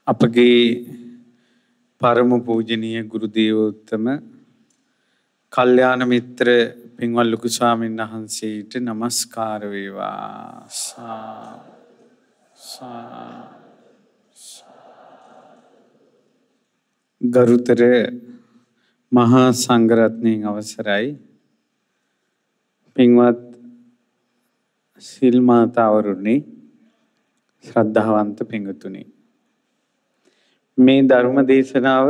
අපගේ පරම පූජනීය ගුරු දේවෝත්තම කල්යාණ මිත්‍ර පින්වත් ලොකු ස්වාමීන් වහන්සේට নমස්කාර වේවා. ගරුතර මහා සංඝරත්නයන් අවසරයි. පින්වත් සිල් මාතාවරුනි, ශ්‍රද්ධාවන්ත පින්වතුනි, මේ ධර්ම දේශනාව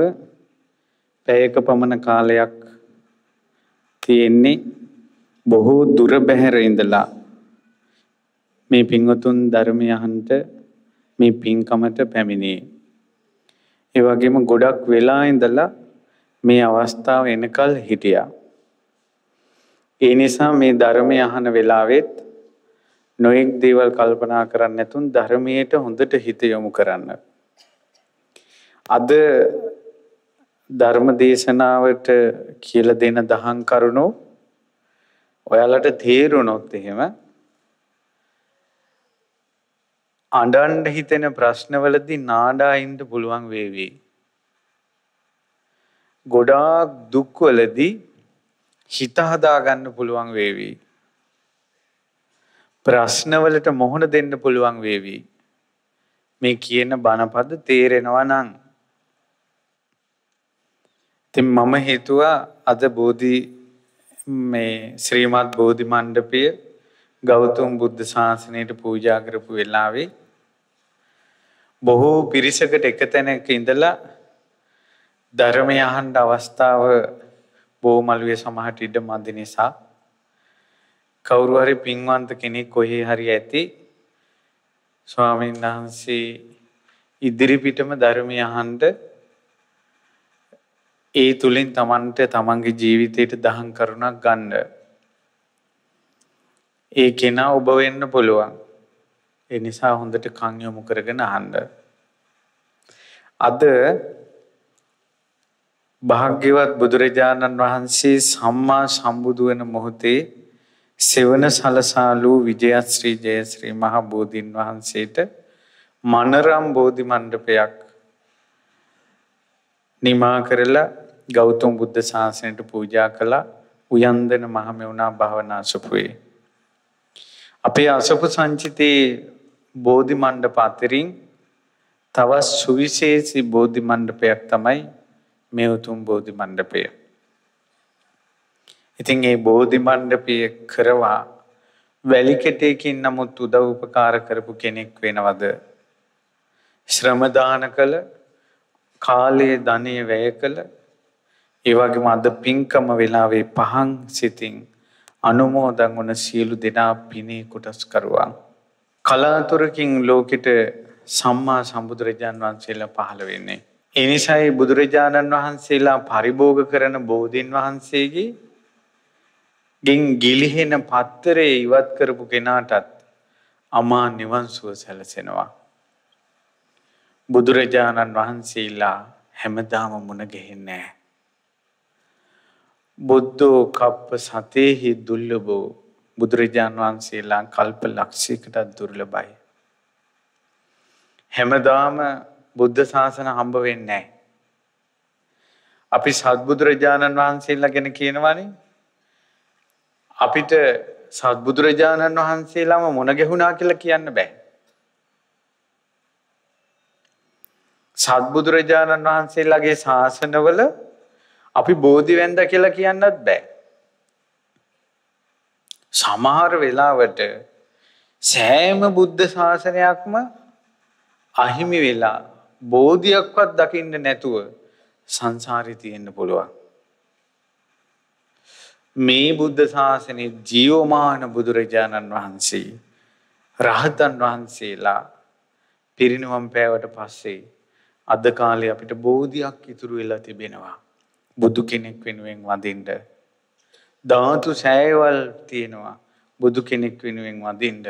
පැයක පමණ කාලයක් තියෙන්නේ. බොහෝ දුර බැහැර ඉඳලා මේ පින්වතුන් ධර්මය අහන්ට මේ පින්කමට පැමිණේ. ඒ වගේම ගොඩක් වෙලා ඉඳලා මේ අවස්ථාව එනකල් හිටියා. ඒ නිසා මේ ධර්මය අහන වෙලාවෙත් නොඑක් දේවල් කල්පනා කරන්නේ නැතුන් ධර්මයට හොඳට හිත යොමු කරන්න. අද ධර්ම දේශනාවට කියලා දෙන දහම් කරුණු ඔයාලට තේරුණොත් එහෙම අඬන්න හිතෙන ප්‍රශ්නවලදී නාඩා ඉන්න පුළුවන් වේවි. ගොඩාක් දුක්වලදී හිත හදා ගන්න පුළුවන් වේවි. ප්‍රශ්නවලට මොහොන දෙන්න පුළුවන් වේවි. මේ කියන බණපද තේරෙනවා නම්. ඉතින් මම හිතුවා අද මේ ශ්‍රීමත් බෝධි මණ්ඩපය ගෞතම බුද්ධ ශාසනයට පූජා කරපු වෙලාවේ බොහෝ පිරිසකට එකතැනක ඉඳලා ධර්මය අහන්න අවස්ථාව බොමළුවේ සමහරට ඉඩ මදි නිසා කවුරු හරි පින්වන්ත කෙනෙක් කොහේ හරි ඇති ස්වාමීන් වහන්සේ ඉදිරිපිටම ධර්මය අහන්න, ඒ තුලින් තමන්ට තමන්ගේ ජීවිතයට දහම් කරුණක් ගන්න. ඒ කෙනා ඔබ වෙන්න පුළුවන්. ඒ නිසා හොඳට කන් යොමු කරගෙන අහන්න. අද භාග්‍යවත් බුදුරජාණන් වහන්සේ සම්මා සම්බුදු වෙන මොහොතේ සෙවණ සලසාලු විජයශ්‍රී ජයශ්‍රී මහ බෝධීන් වහන්සේට මනරම් බෝධි මණ්ඩපයක් නිමා කරලා ගෞතම බුද්ධ ශාසනයට පූජා කළා. උයන්දන මහමෙවුනා භාවනා අසපුවේ. අපේ අසපු සංචිතේ බෝධි මණ්ඩප අතරින් තවත් සුවිශේෂී බෝධි මණ්ඩපයක් තමයි මේ උතුම් බෝධි මණ්ඩපය. ඉතින් මේ බෝධි මණ්ඩපය කරවා වැලි කෙටයකින් නමුත් උදව් උපකාර කරපු කෙනෙක් වෙනවද? ශ්‍රම දාන කළ, කාලයේ ධනෙ වැය කළ, ඒ වගේම අද පින්කම වෙලාවේ පහන් සිතින් අනුමෝදන් වන සියලු දෙනා පිනේ කොටස් කරුවා. කලාතුරකින් ලෝකෙට සම්මා සම්බුදුරජාණන් වහන්සේලා පහළ වෙන්නේ. ඒ නිසායි බුදුරජාණන් වහන්සේලා පරිභෝග කරන බෝධීන් වහන්සේගේ ගෙන් ගිලිහෙන පත්තරේ ඉවත් කරපු කෙනාටත් අමා නිවන් සුව සැලසෙනවා. බුදුරජාණන් වහන්සේලා හැමදාම මුණ ගැහෙන්නේ නැහැ. බුද්ධෝ කප්ප සතේහි දුර්ලභෝ. බුදුරජාණන් වහන්සේලා කල්ප ලක්ෂයකටත් දුර්ලභයි. හැමදාම බුද්ධ ශාසන හම්බ වෙන්නේ නැහැ. අපි සත්බුදුරජාණන් වහන්සේලා ගැන කියනවානේ. අපිට සත්බුදුරජාණන් වහන්සේලාම මුණ ගැහුණා කියලා කියන්න බෑ. සත්බුදුරජාණන් වහන්සේලාගේ ශාසනවල අපි බෝධි වෙන්ද කියලා කියන්නත් බෑ. සමහර වෙලාවට සෑම බුද්ධ ශාසනයක්ම අහිමි වෙලා බෝධියක්වත් දකින්න නැතුව සංසාරේ තියෙන්න පුළුවන්. මේ බුද්ධ ශාසනයේ ජීවමාන බුදුරජාණන් වහන්සේ රහතන් වහන්සේලා පිරිනිවන් පෑවට පස්සේ අද කාලේ අපිට බෝධියක් ඉතුරු වෙලා තිබෙනවා. බුදු කෙනෙක් වෙනුවෙන් වඳින්න. ධාතු සෑයවල් තියෙනවා බුදු කෙනෙක් වෙනුවෙන් වඳින්න.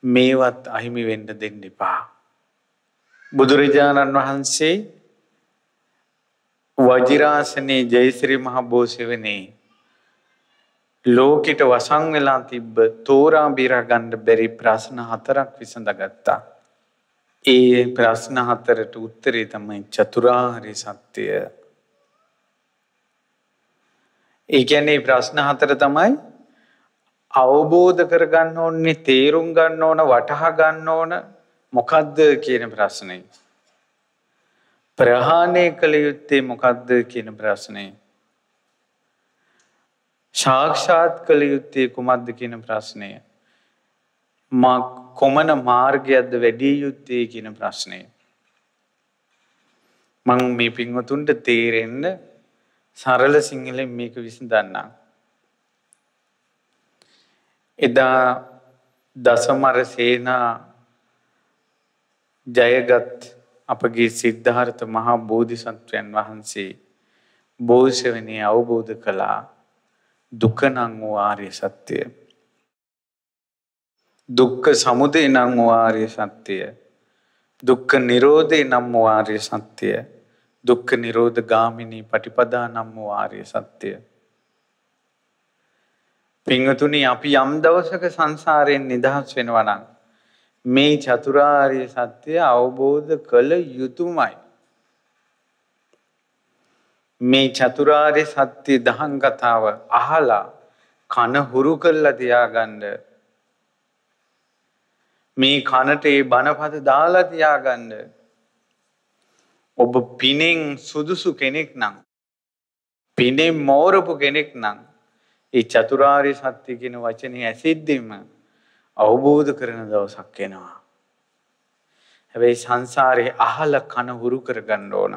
මේවත් අහිමි වෙන්න දෙන්න එපා. බුදුරජාණන් වහන්සේ වජිරාසනේ ජයශ්‍රී මහ බෝසෙවනේ ලෝකෙට වසන් වෙලා තිබ්බ තෝරා බේරා ගන්න බැරි ප්‍රශ්න 4ක් විසඳගත්තා. ඒ ප්‍රශ්න හතරට උත්තරේ තමයි චතුරාර්ය සත්‍ය. ඒ කියන්නේ ප්‍රශ්න හතර තමයි අවබෝධ කරගන්න ඕනේ, තේරුම් ගන්න ඕන, වටහා ගන්න ඕන මොකද්ද කියන ප්‍රශ්නේ. ප්‍රහාණය කළ යුත්තේ මොකද්ද කියන ප්‍රශ්නේ. සාක්ෂාත් කළ යුත්තේ කුමක්ද කියන ප්‍රශ්නය. කොමන මාර්ගයක්ද වැඩි යුත්තේ කියන ප්‍රශ්නය. මම මේ පින්වතුන්ට තේරෙන්න සරල සිංහලෙන් මේක විසඳන්නම්. එදා දසමර සේනා ජයගත් අපගේ සිද්ධාර්ථ මහා බෝධිසත්වයන් වහන්සේ බෝසෙවණේ අවබෝධ කළා දුක නම් වූ ආර්ය සත්‍යය. දුක්ඛ සමුදය නම් වූ ආර්ය සත්‍යය. දුක්ඛ නිරෝධය නම් වූ ආර්ය සත්‍යය. දුක්ඛ නිරෝධ ගාමිනී පටිපදා නම් වූ ආර්ය සත්‍යය. පින්වතුනි, අපි යම් දවසක සංසාරයෙන් නිදහස් වෙනවා නම් මේ චතුරාර්ය සත්‍ය අවබෝධ කළ යුතුමයි. මේ චතුරාර්ය සත්‍ය දහම් කතාව අහලා කන හුරු කරලා තියාගන්න. මේ කනට ඒ බණපද දාලා තියාගන්න. ඔබ පිනෙන් සුදුසු කෙනෙක් නම්, පිනෙන් මෝරපු කෙනෙක් නම් ඒ චතුරාර්ය සත්‍ය කියන වචනේ ඇසෙද්දිම අවබෝධ කරන දවසක් එනවා. හැබැයි සංසාරේ අහලා කන හුරු කරගන්න ඕන.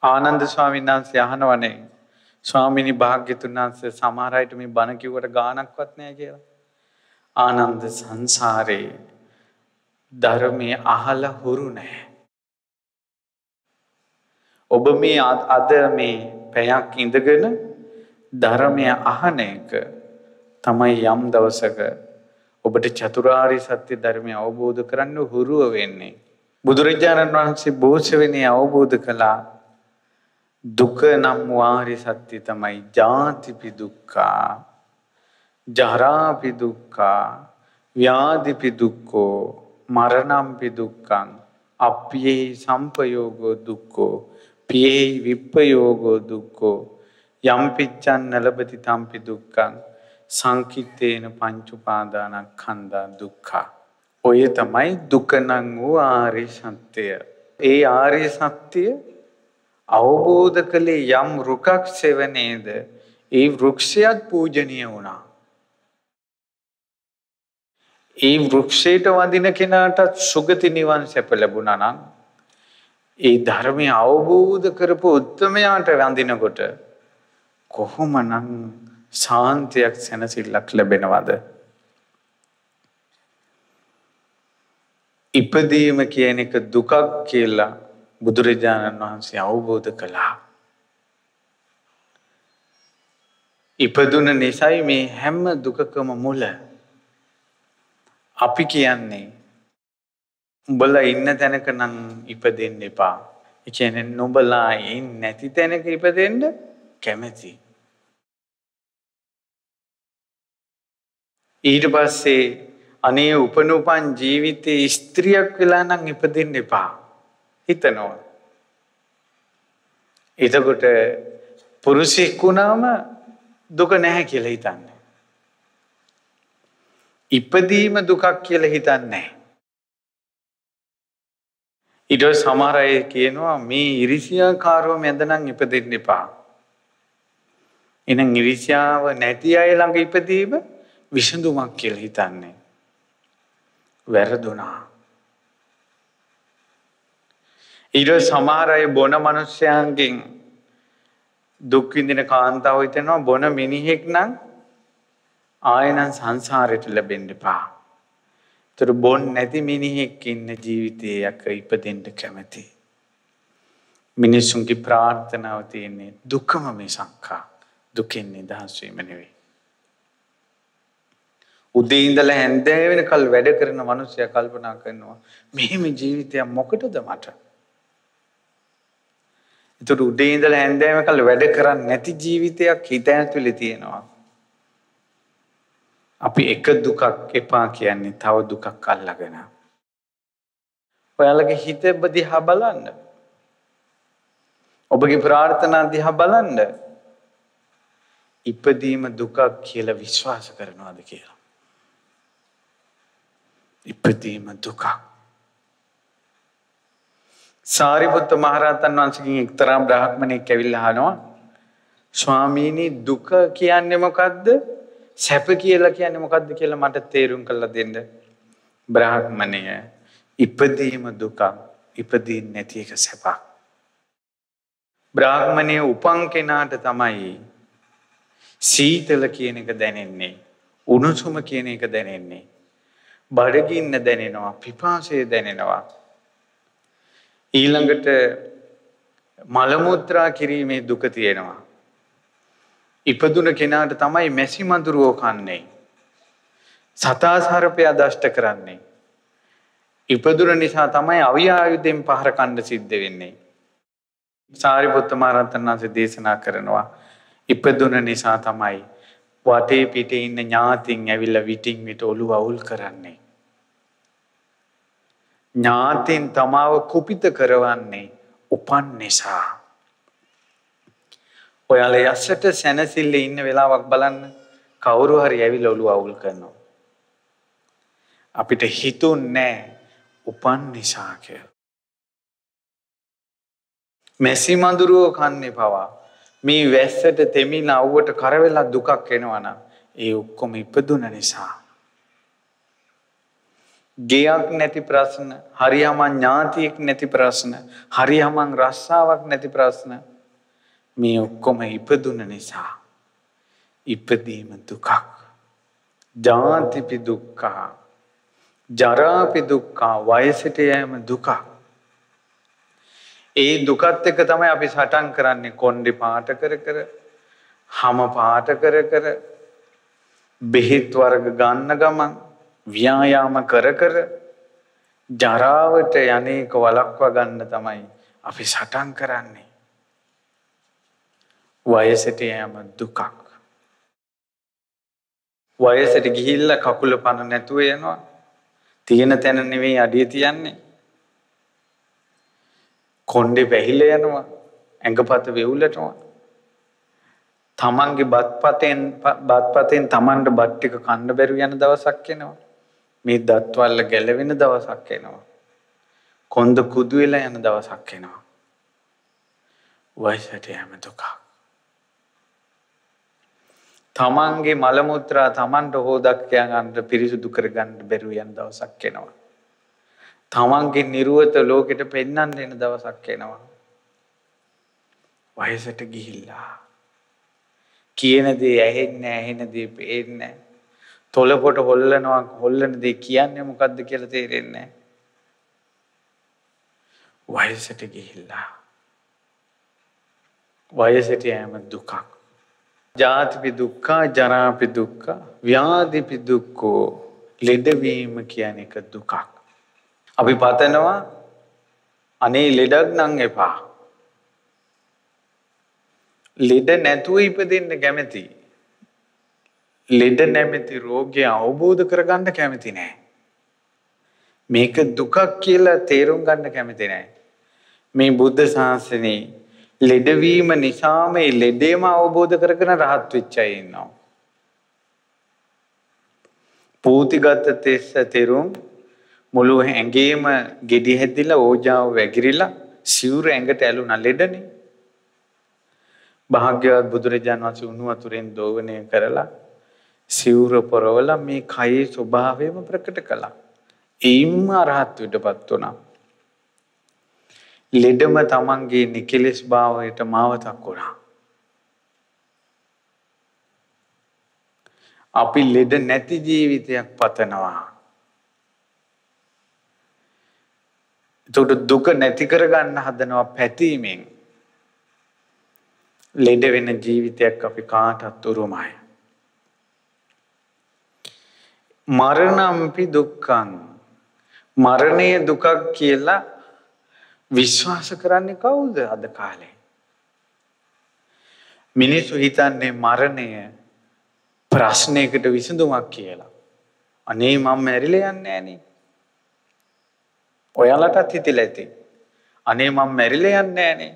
ආනන්ද ස්වාමීන් වහන්සේ අහනවනේ, ස්වාමීනි භාග්‍යතුන් වහන්සේ සමහර අයට මේ බණ කිව්වට ගාණක්වත් නැහැ කියලා. ආනන්ද සංසාරේ ධර්මයේ අහලා හුරු නැහැ. ඔබ මේ අද මේ පැයක් ඉඳගෙන ධර්මය අහන එක තමයි යම් දවසක ඔබට චතුරාර්ය සත්‍ය ධර්මය අවබෝධ කරන්න හුරුව වෙන්නේ. බුදුරජාණන් වහන්සේ බෝසෙවණේ අවබෝධ කළා දුක නම් ආර්ය සත්‍ය තමයි ජාතිපි දුක්ඛා, ජරාපි දුක්ඛා, ව්‍යාධිපි දුක්ඛෝ, මරණම්පි දුක්ඛං, අප්පියේ සම්පයෝගෝ දුක්ඛෝ, පියේ විප්පයෝගෝ දුක්ඛෝ, යම් පිච්ඡන් නලබති තම්පි දුක්ඛං, සංකිට්ඨේන පංච උපාදානස්කන්ධා දුක්ඛා. ඔය තමයි දුක නම් වූ ආර්ය සත්‍ය. ඒ ආර්ය සත්‍ය අවබෝධ කළේ යම් රුකක් සෙවණේද ඒ වෘක්ෂයත් පූජනීය වුණා. ඒ වෘක්ෂයට වඳින කෙනාට සුගති නිවන් සැප ලැබුණා නම් ඒ ධර්මය අවබෝධ කරපු උත්තමයාට වඳිනකොට කොහොමනම් ශාන්තියක් සැනසෙල්ලක් ලැබෙනවද? ඉපදීම කියන එක දුකක් කියලා බුදුරජාණන් වහන්සේ අවබෝධ කළා. ඉපදුන නිසයි මේ හැම දුකකම මුල. අපි කියන්නේ උඹලා ඉන්න තැනක නම් ඉපදෙන්න එපා. ඒ කියන්නේ නුඹලා ඉන්නේ නැති තැනක ඉපදෙන්න කැමැති. ඊට පස්සේ අනේ උපනුපන් ජීවිතේ ස්ත්‍රියක් වෙලා නම් ඉපදෙන්න එපා හිතනවා. එතකොට පුරුෂයෙක් වුණාම දුක නැහැ කියලා හිතන්නේ. ඉපදීම දුකක් කියලා හිතන්නේ. ඊට සමහර අය කියනවා මේ ඉරිසියාකාරව මැදනම් ඉපදෙන්න එපා. එහෙනම් ඉරිසියාව නැති අය ළඟ ඉපදීම විසඳුමක් කියලා හිතන්නේ. වැරදුනා. ඊට සමහර අය බොන මිනිස්යන්ගෙන් දුක් විඳින කාන්තාව හිතනවා බොන මිනිහෙක් නම් ආයෙනම් සංසාරයට ලැබෙන්න එපා. ඒතර බොන් නැති මිනිහෙක් ඉන්න ජීවිතයක ඉපදෙන්න කැමති. මිනිසුන්ගේ ප්‍රාර්ථනාව තියෙන්නේ දුකම මිසක්කා දුකෙන් නිදහස් වීම නෙවෙයි. උදේ ඉඳලා හැන්ද වෙනකල් වැඩ කරන මිනිස්සයා කල්පනා කරනවා මෙහෙම ජීවිතයක් මොකටද මට? ඒතර උදේ ඉඳලා හැන්ද වෙනකල් වැඩ කරන්නේ නැති ජීවිතයක් හිත ඇතුලේ තියෙනවා. අපි එක දුකක් එපා කියන්නේ තව දුකක් අල්ලගෙන. ඔයාලගේ හිත දිහා බලන්න. ඔබගේ ප්‍රාර්ථනා දිහා බලන්න. ඉපදීම දුකක් කියලා විශ්වාස කරනවාද කියලා. ඉපදීම දුකක්. සාරිපුත්ත මහරහතන් වහන්සේගෙන් එක්තරා බ්‍රාහ්මණෙක් ඇවිල්ලා අහනවා ස්වාමීනි දුක කියන්නේ මොකද්ද? සැප කියලා කියන්නේ මොකද්ද කියලා මට තේරුම් කරලා දෙන්න. බ්‍රාහ්මණය ඉපදීම දුකක්, ඉපදීන්නේ නැති එක සැපක්. බ්‍රාහ්මණය උපන් කෙනාට තමයි සීතල කියන එක දැනෙන්නේ, උණුසුම කියන එක දැනෙන්නේ, බඩගින්න දැනෙනවා, පිපාසය දැනෙනවා. ඊළඟට මල මුත්‍රා කිරීමේ දුක තියෙනවා. ඉපදුන කෙනාට තමයි මැසි මඳුරෝ කන්නේ, සතා සර්පයා දෂ්ට කරන්නේ. ඉපදුන නිසා තමයි අවියායුධයෙන් පහර කන්න සිද්ධ වෙන්නේ. සාරිපුත්ත මහරහතන් වහන්සේ දේශනා කරනවා ඉපදුන නිසා තමයි වටේ පිටේ ඉන්න ඥාතින් ඇවිල්ලා විටින් විට ඔළුව අවුල් කරන්නේ. ඥාතින් තමාව කුපිත කරවන්නේ උපන් නිසා. ඔයාලා යසට සැනසille ඉන්න වෙලාවක් බලන්න කවුරු හරි ඇවිල්ලා ඔළුව අවුල් කරනවා. අපිට හිතුන්නේ උපන් නිසා කියලා. මැසි මඳුරෝ කන්නේ පවා මේ වැස්සට තෙමිලා අවුවට කරවෙලා දුකක් එනවනම් ඒ ඔක්කොම ඉපදුන නිසා. ගෙයක් නැති ප්‍රශ්න, හරියමං ඥාතියෙක් නැති ප්‍රශ්න, හරියමං රස්සාවක් නැති ප්‍රශ්න, මේ ඔක්කොම ඉපදුන නිසා. ඉපදීම දුකක්. ජාතිපි දුක්ඛ, ජරාපි දුක්ඛ, වයසට යෑම දුකක්. ඒ දුකත් එක්ක තමයි අපි සටන් කරන්නේ. කොණ්ඩේ පාට කර කර, හම පාට කර කර, බෙහෙත් වර්ග ගන්න ගමන් ව්‍යායාම කර කර ජරාවට යන්නේක වළක්වා ගන්න තමයි අපි සටන් කරන්නේ. වයසට යෑම දුකක්. වයසට ගිහිල්ලා කකුල පන නැතුව යනවා. තියෙන තැන නෙවෙයි අඩිය තියන්නේ. කොණ්ඩේ වැහිලා යනවා, ඇඟපත වෙවුලටනවා. තමන්ගේ බත්පතෙන් තමන්ට බත් ටික කන්න බැරුව යන දවසක් එනවා. මේ දත්වල ගැලවෙන දවසක් එනවා. කොන්ද කුදු වෙලා යන දවසක් එනවා. වයසට යෑම දුකක්. තමන්ගේ මල මුත්‍රා තමන්ට හොදක් ගන්න පිරිසුදු කරගන්න බැරුව යන දවසක් එනවා. තමන්ගේ නිර්වත ලෝකෙට පෙන්වන්න දෙන දවසක් එනවා. වයසට ගිහිල්ලා කියන දේ ඇහෙන්නේ, ඇහෙන දේ පේන්නේ, තොලපොට හොල්ලනවා, හොල්ලන දේ කියන්නේ මොකද්ද කියලා තේරෙන්නේ නැහැ. වයසට ගිහිල්ලා වයසට යෑම දුකක්. ජාතිපි දුක්ඛ, ජරාපි දුක්ඛ, ව්‍යාධිපි දුක්ඛෝ, ලෙඩවීම කියන එක දුකක්. අපි පතනවා අනේ ලෙඩක් නම් එපා. ලෙඩ නැතුව ඉපදෙන්න කැමති. ලෙඩ නැමැති රෝගය අවබෝධ කරගන්න කැමති නෑ. මේක දුකක් කියලා තේරුම් ගන්න කැමති නෑ. මේ බුද්ධ ශාසනේ ලෙඩවීම නිසා මේ ලෙඩේම අවබෝධ කරගෙන රහත් වෙච්ච අය ඉන්නවා. පූතිගත තෙස්ස තෙරුම් මුළු ඇඟේම ගෙඩි හැදිලා ඕජාව වැగిරිලා සිවුර ඇඟට ඇලුනා ලෙඩනේ. භාග්‍යවත් බුදුරජාණන් වහන්සේ උණු වතුරෙන් දෝවණය කරලා සිවුර පොරවලා මේ කයේ ස්වභාවයම ප්‍රකට කළා. එයින්ම අරහත්ත්වයටපත් වුණා. ලෙඩම තමන්ගේ නිකලස් භාවයට මාවතක් වුණා. අපි ලෙඩ නැති ජීවිතයක් පතනවා. ඒකට දුක නැති කරගන්න හදනවා පැතීමෙන්. ලෙඩ වෙන ජීවිතයක් අපි කාටත් උරුමයි. මරණම්පි දුක්ඛං, මරණය දුකක් කියලා විශ්වාස කරන්නේ කවුද අද කාලේ? මිනිස්සු හිතන්නේ මරණය ප්‍රශ්නයකට විසඳුමක් කියලා. අනේ මම මැරිලා යන්නේ නෑනේ. ඔයාලටත් හිතිලා ඇති. අනේ මම මැරිලා යන්නේ නැහනේ.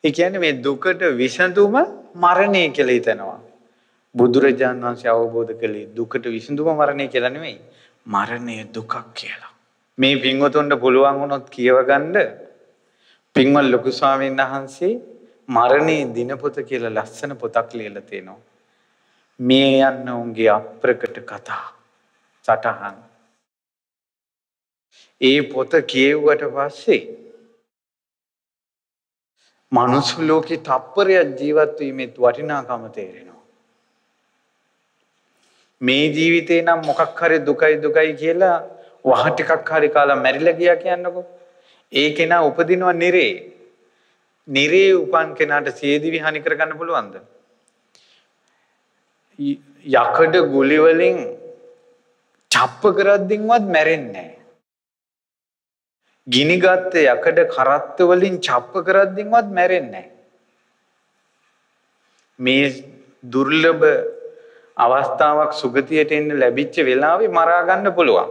ඒ කියන්නේ මේ දුකට විසඳුම මරණය කියලා හිතනවා. බුදුරජාණන් වහන්සේ අවබෝධ කළේ දුකට විසඳුම මරණය කියලා නෙමෙයි. මරණය දුකක් කියලා. මේ පින්වතුන්ට පුළුවන් වුණොත් කියව ගන්න පින්වත් ලොකු ස්වාමීන් වහන්සේ මරණේ දිනපොත කියලා ලස්සන පොතක් ලියලා තියෙනවා. මේ යන්න උන්ගේ අප්‍රකට කතා සටහන්. ඒ පොත කියෙව්වට පස්සේ මනුස්ස ලෝකේ තප්පරයක් ජීවත් වීමේ වටිනාකම තේරෙනවා. මේ ජීවිතේ නම් මොකක් හරි දුකයි කියලා වහ ටිකක් හරි කාලා මැරිලා ගියා කියන්නකෝ. ඒ කෙනා උපදිනවා නිරේ. නිරේ උපන් කෙනාට සියදිවි හානි කරගන්න පුළුවන්ද? යකඩ ගුලි වලින් චප්ප කරද්දින්වත් මැරෙන්නේ නැහැ. ගිනිගත් යකඩ කරත්ත වලින් චප්ප කරද්දින්වත් මැරෙන්නේ නැහැ. මේ දුර්ලභ අවස්ථාවක් සුගතියට එන්න ලැබිච්ච වෙලාවේ මරා ගන්න පුළුවන්.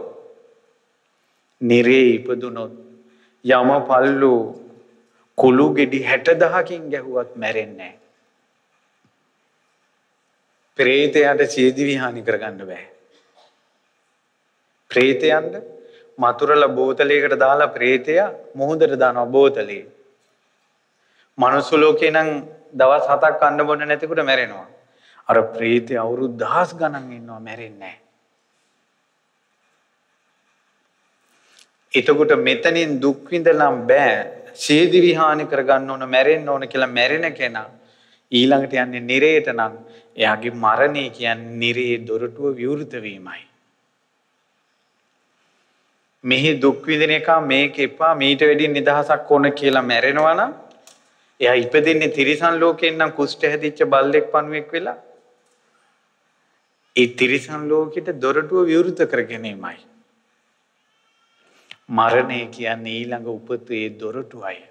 නිරේ ඉපදුනොත් යමපල්ලු කුළු ගෙඩි 60000කින් ගැහුවත් මැරෙන්නේ නැහැ. ප්‍රේතයාට සියදිවි හානි කරගන්න බෑ. ප්‍රේතයන්ට මතුරලා බෝතලයකට දාලා ප්‍රේතයා මොහොතට දානවා බෝතලේ. මනුස්ස ලෝකේ නම් දවස් 7ක් කන්න බොන්න නැතිකොට මැරෙනවා. අර ප්‍රේතය අවුරුදු 1000 ගණන් ඉන්නවා මැරෙන්නේ නැහැ. එතකොට මෙතනින් දුක් විඳලා බෑ. සියදිවි හානි කරගන්න ඕන මැරෙන්න ඕන කියලා මැරෙන කෙනා ඊළඟට යන්නේ නිරේට නම් එයාගේ මරණය කියන්නේ නිරේ දොරටුව විවෘත වීමයි. මෙහි දුක් විඳින එක මේක එපා මීට වැඩි නිදහසක් ඕන කියලා මැරෙනවා නම් එයා ඉපදෙන්නේ තිරිසන් ලෝකෙන් නම් කුෂ්ඨ හැදිච්ච බල්ලෙක් පණුවෙක් වෙලා. ඒ තිරිසන් ලෝකෙට දොරටුව විවෘත කර ගැනීමයි. මරණය කියන්නේ ඊළඟ උපතේ දොරටුවයි.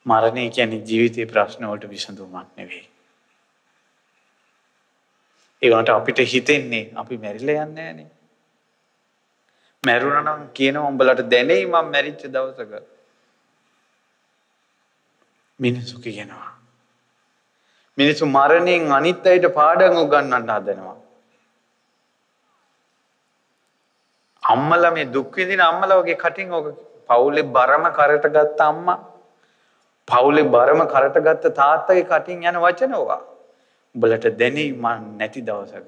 මරණය කියන්නේ ජීවිතේ ප්‍රශ්න වලට විසඳුමක් නෙවෙයි. ඒකට අපිට හිතෙන්නේ අපි මැරිලා යන්නේ නැහනේ. මැරුණා නම් කියනවා උඹලට දැනෙයි මම මැරිච්ච දවසක. මිනිස්සු කියනවා. මිනිස්සු මරණයෙන් අනිත් අයට පාඩම් උගන්වන්න හදනවා. අම්මලා මේ දුක් විඳින අම්මලා වගේ කටින් ඔක පවුලේ බරම කරට ගත්ත අම්මා පවුලේ බරම කරට ගත්ත තාත්තගේ කටින් යන වචන ඕවා. උඹලට දැනෙයි මං නැති දවසක.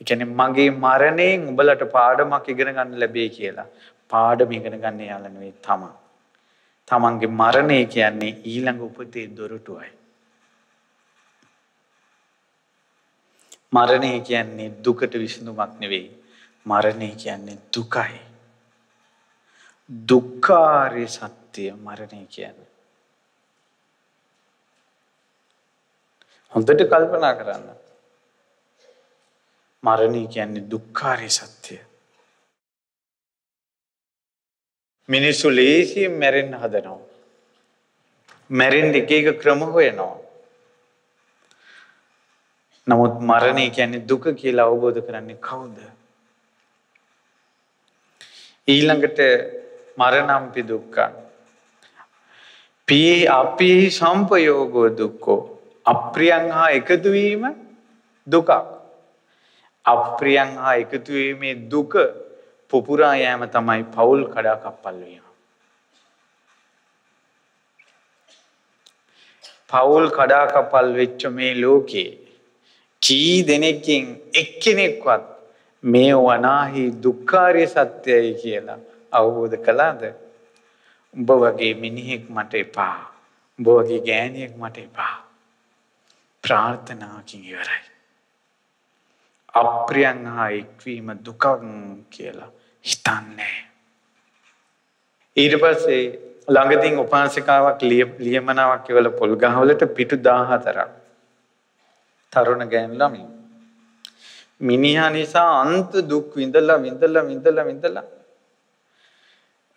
ඒ කියන්නේ මගේ මරණයෙන් උඹලට පාඩමක් ඉගෙන ගන්න ලැබෙයි කියලා. පාඩම ඉගෙන ගන්න යාලා නෙවෙයි තමන්. තමන්ගේ මරණය කියන්නේ ඊළඟ උපතේ දොරටුවයි. මරණය කියන්නේ දුකට විසඳුමක් නෙවෙයි. මරණය කියන්නේ දුකයි. දුක්ඛාරය සත්‍ය මරණය කියන්නේ. හොඳට කල්පනා කරන්න. මරණය කියන්නේ දුක්ඛාරය සත්‍ය. මිනිස්සු ලේසියෙන් මැරෙන්න හදනවා. මැරෙන්න එක එක ක්‍රම හොයනවා. නමුත් මරණය කියන්නේ දුක කියලා අවබෝධ කරන්නේ කවුද? ඊළඟට මරණම්පි දුක්ඛං. පී අපි සම්පයෝගෝ දුක්ඛෝ. අප්‍රියං හා එකතු වීම දුකක්. අප්‍රියං හා එකතු වීමේ දුක පුපුරා යෑම තමයි පෞල් කඩාකප්පල් වීම. පෞල් කඩාකප්පල් වෙච්ච මේ ලෝකේ කී දෙනෙක්ගෙන් එක්කෙනෙක්වත් මේ වනාහි දුක්ඛාරිය සත්‍යයි කියලා අවබෝධ කළාද? උඹ වගේ මිනිහෙක් මට එපා. උඹ වගේ ගෑණියෙක් මට එපා. ප්‍රාර්ථනාකින් ඉවරයි. අප්‍රියං හා එක්වීම දුකක් කියලා හිතන්නේ. ඊට පස්සේ ළඟදීන් උපාසිකාවක් ලියමනාවක් කියවල පොල් ගහවලට පිටු 14ක් තරුණ ගෑනු ළමයි. මිනිහා නිසා අන්ත දුක් විඳලා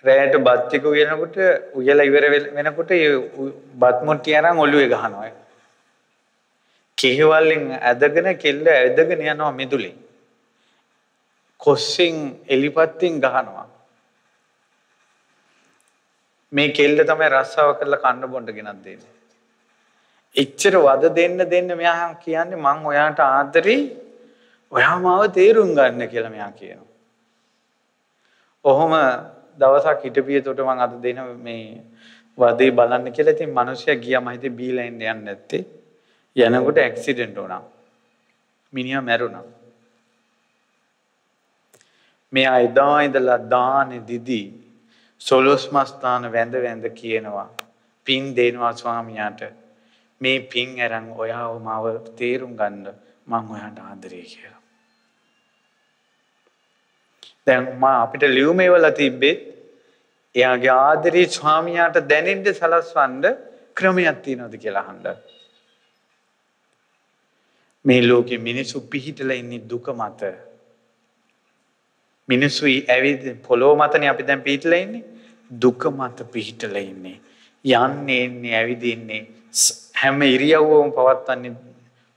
රැයට බත් ටික උයනකොට උයලා ඉවර වෙනකොට ඒ බත් මුට්ටිය අරන් ඔළුවේ ගහනවා. කෙහෙවලෙන් ඇදගෙන කෙල්ල ඇදගෙන යනවා මිදුලේ. කොස්සින් එලිපත්තින් ගහනවා. මේ කෙල්ල තමයි රස්සාව කරලා කන්න බොන්න ගෙනත් දෙන්නේ. එච්චර වද දෙන්න මෙයා කියන්නේ මං ඔයාට ආදරේ ඔයා මාව තේරුම් ගන්න කියලා මෙයා කියනවා. ඔහොම දවසක් හිටපියතොට මං අද දෙන මේ වදේ බලන්න කියලා ඉතින් මිනිස්සයා ගියා මම හිතේ බීලා යන්නේ නැත්තේ. යනකොට ඇක්සිඩන්ට් වුණා. මිනිහා මැරුණා. මෙයා එදා ඉඳලා දානේ දිදි සොලොස් මස්තාන වැඳ කියනවා පින් දෙනවා ස්වාමියාට මේ පින් අරන් ඔයාව මාව තේරුම් ගන්න මම ඔයාට ආදරේ කියලා. දැන් අපිට ලියුමේ වල තිබ්බෙත් එයාගේ ආදරේ ස්වාමියාට දැනෙන්න සලස්වන්න ක්‍රමයක් තියෙනවද කියලා අහන්න. මේ ලෝකෙ මිනිස්සු පිහිටලා ඉන්නේ දුක මත. මිනිස්සු ඇවිත් පොළොව මතනේ අපි දැන් පිහිටලා ඉන්නේ. දුක මත පිහිටලා ඉන්නේ. යන්නේ ඉන්නේ ඇවිදින්නේ හැම ඉරියව්වම පවත්වන්නේ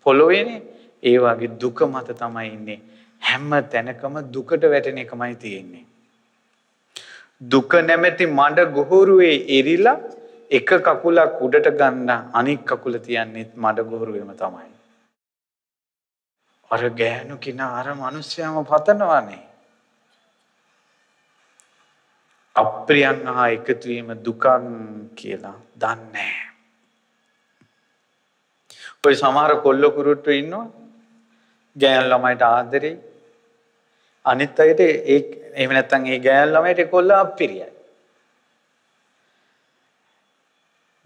පොළොවේනේ. ඒ වගේ දුක මත තමයි ඉන්නේ. හැම තැනකම දුකට වැටෙන එකමයි තියෙන්නේ. දුක නැමැති මඩ ගොහරුවේ එරිලා එක කකුලක් උඩට ගන්න අනික් කකුල තියන්නේ මඩ ගොහරුවේම තමයි. අර ගෑනු කිනා අර මිනිස්යාම පතනවානේ. අප්‍රියන් හා එකතු වීම දුකක් කියලා දන්නේ. ඔය සමහර කොල්ල කුරුට්ටු ඉන්නවා. ගෑනු ළමයිට ආදරේ. අනිත් අයට එහෙම නැත්නම් ඒ ගෑනු ළමයිට කොල්ල අප්‍රියයි.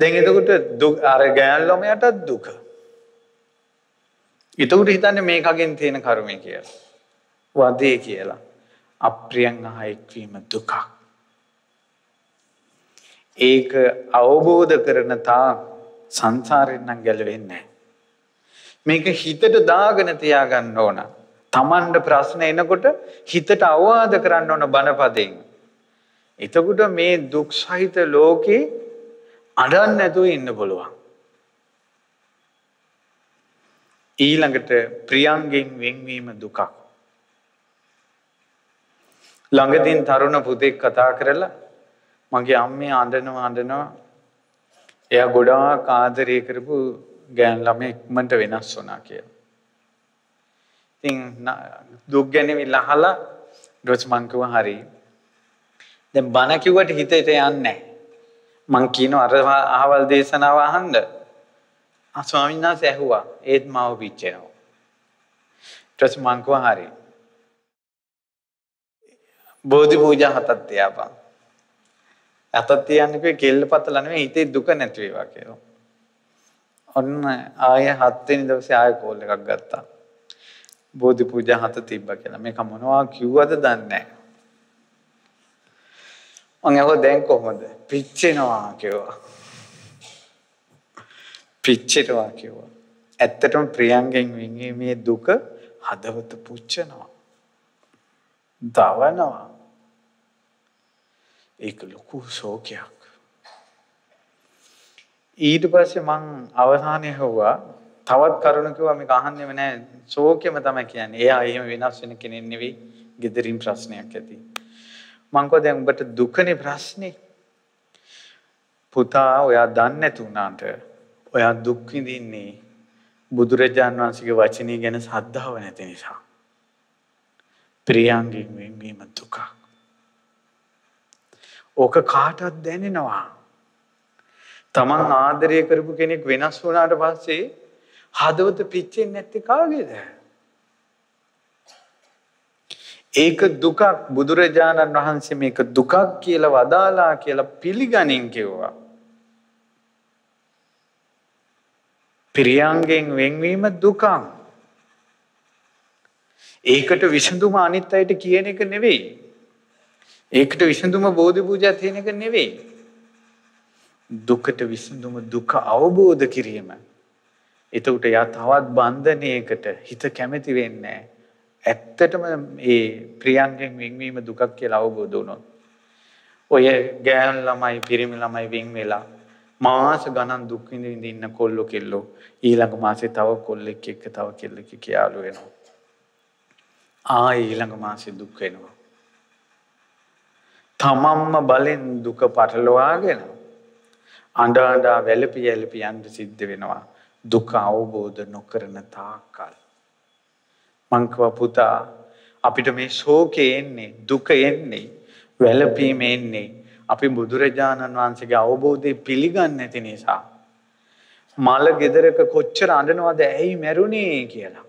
දැන් එතකොට අර ගෑනු ළමයාට දුක. එතකොට හිතන්නේ මේකගෙන් තියෙන කර්මය කියලා. වදේ කියලා. අප්‍රියන් හා එක්වීම දුකක්. ඒක අවබෝධ කරන තා සංසාරයෙන් නම් ගැලවෙන්නේ නැහැ. මේක හිතට දාගෙන තියාගන්න ඕන. Tamanට ප්‍රශ්න එනකොට හිතට අවවාද කරන්න ඕන බණපදයෙන්. එතකොට මේ දුක් සහිත ලෝකේ අඬන්න නැතුව ඉන්න පුළුවන්. ඊළඟට ප්‍රියංගෙන් වෙන්වීම දුකක්. ළඟදීන් තරුණ පුතෙක් කතා කරලා මගේ අම්මේ අඬනවා. එයා ගොඩාක් ආදරය කරපු ගෑනු ළමයා ඉක්මනට වෙනස් වුණා කියලා. ඉතින් දුක් ගැනවිල අහලා ඊට මං කිව්වා හරි. දැන් බණ කිව්වට හිතේට යන්නේ නැහැ. මං කියනවා අර අහවල් දේශනාව අහන්න. ස්වාමීන් වහන්සේ ඇහුවා. ඒත් මාව පිච්චෙනවා. ඊට මං කිව්වා හරි. බෝධි පූජා හතක් තියාපන්. අතත් තියන්නේ කිව්වේ කෙල්ල පතලා නෙවෙයි හිතේ දුක නැති වේවා කියලා. ඔන්න ආයෙ 7 වෙනි දවසේ ආයෙ කෝල් එකක් ගත්තා. බෝධි පූජා හත තිබ්බා කියලා. මේක මොනවා කිව්වද දන්නේ නැහැ. මං අහුවා දැන් කොහොමද? පිච්චෙනවා කිව්වා. පිච්චෙනවා කිව්වා. ඇත්තටම ප්‍රියංගෙන් වින්ගීමේ දුක හදවත පුච්චනවා. දවනවා. ඒක ලොකු ශෝකයක්. ඊට පස්සේ මං අවසානයේ හුවා තවත් කරුණ කිව්වා මේක අහන්නෙම නැහැ. ශෝකෙම තමයි කියන්නේ. එයා එහෙම වෙනස් වෙන කෙනෙක් නෙවෙයි. gedirin ප්‍රශ්නයක් ඇති. මං කිව්වා දැන් උඹට දුකනේ ප්‍රශ්නේ. පුතා ඔයා දන්නේ නැතු උනාට ඔයා දුක් විඳින්නේ බුදුරජාන් වහන්සේගේ වචනේ ගැන ශ්‍රද්ධාව නැති නිසා. ප්‍රියංගෙන් වෙන්වීම දුක. ඕක කාටවත් දැනෙනවා. තමන් ආදරය කරපු කෙනෙක් වෙනස් වුණාට පස්සේ හදවත පිච්චෙන්නේ නැත්තේ කාගේද? ඒක දුකක්. බුදුරජාණන් වහන්සේ මේක දුකක් කියලා වදාලා කියලා පිළිගනින් කිව්වා. ප්‍රියංගෙන් වෙන්වීම දුකක්. ඒකට විසඳුම අනිත් අයට කියන එක නෙවෙයි. ඒකට විසඳුම බෝධි පූජා තියෙන එක නෙවෙයි. දුකට විසඳුම දුක අවබෝධ කිරීම. එතකොට යා තවත් බන්ධනයකට හිත කැමති වෙන්නේ නැහැ. ඇත්තටම මේ ප්‍රියංගෙන් වෙන්වීම දුකක් කියලා අවබෝධ වුණොත් ඔය ගෑනු ළමයි පිරිමි ළමයි වෙන් වෙලා මාස ගණන් දුක් විඳින්න ඉන්න කොල්ලෝ කෙල්ලෝ ඊළඟ මාසේ තව කොල්ලෙක් එක්ක තව කෙල්ලෙක් යාළු වෙනවා. ඊළඟ මාසේ දුක් වෙනවා. තමන්ම බලෙන් දුක පටලවාගෙන අඬ අඬා වැළපි වැළපි යන්න සිද්ධ වෙනවා. දුක අවබෝධ නොකරන තාක්කල්. මං කිව්වා පුතා අපිට මේ ශෝකේ එන්නේ දුක එන්නේ වැළපීම එන්නේ අපි බුදුරජාණන් වහන්සේගේ අවබෝධය පිළිගන්නේ නැති නිසා. මල ගෙදරක කොච්චර අඬනවද ඇයි මැරුණේ කියලා.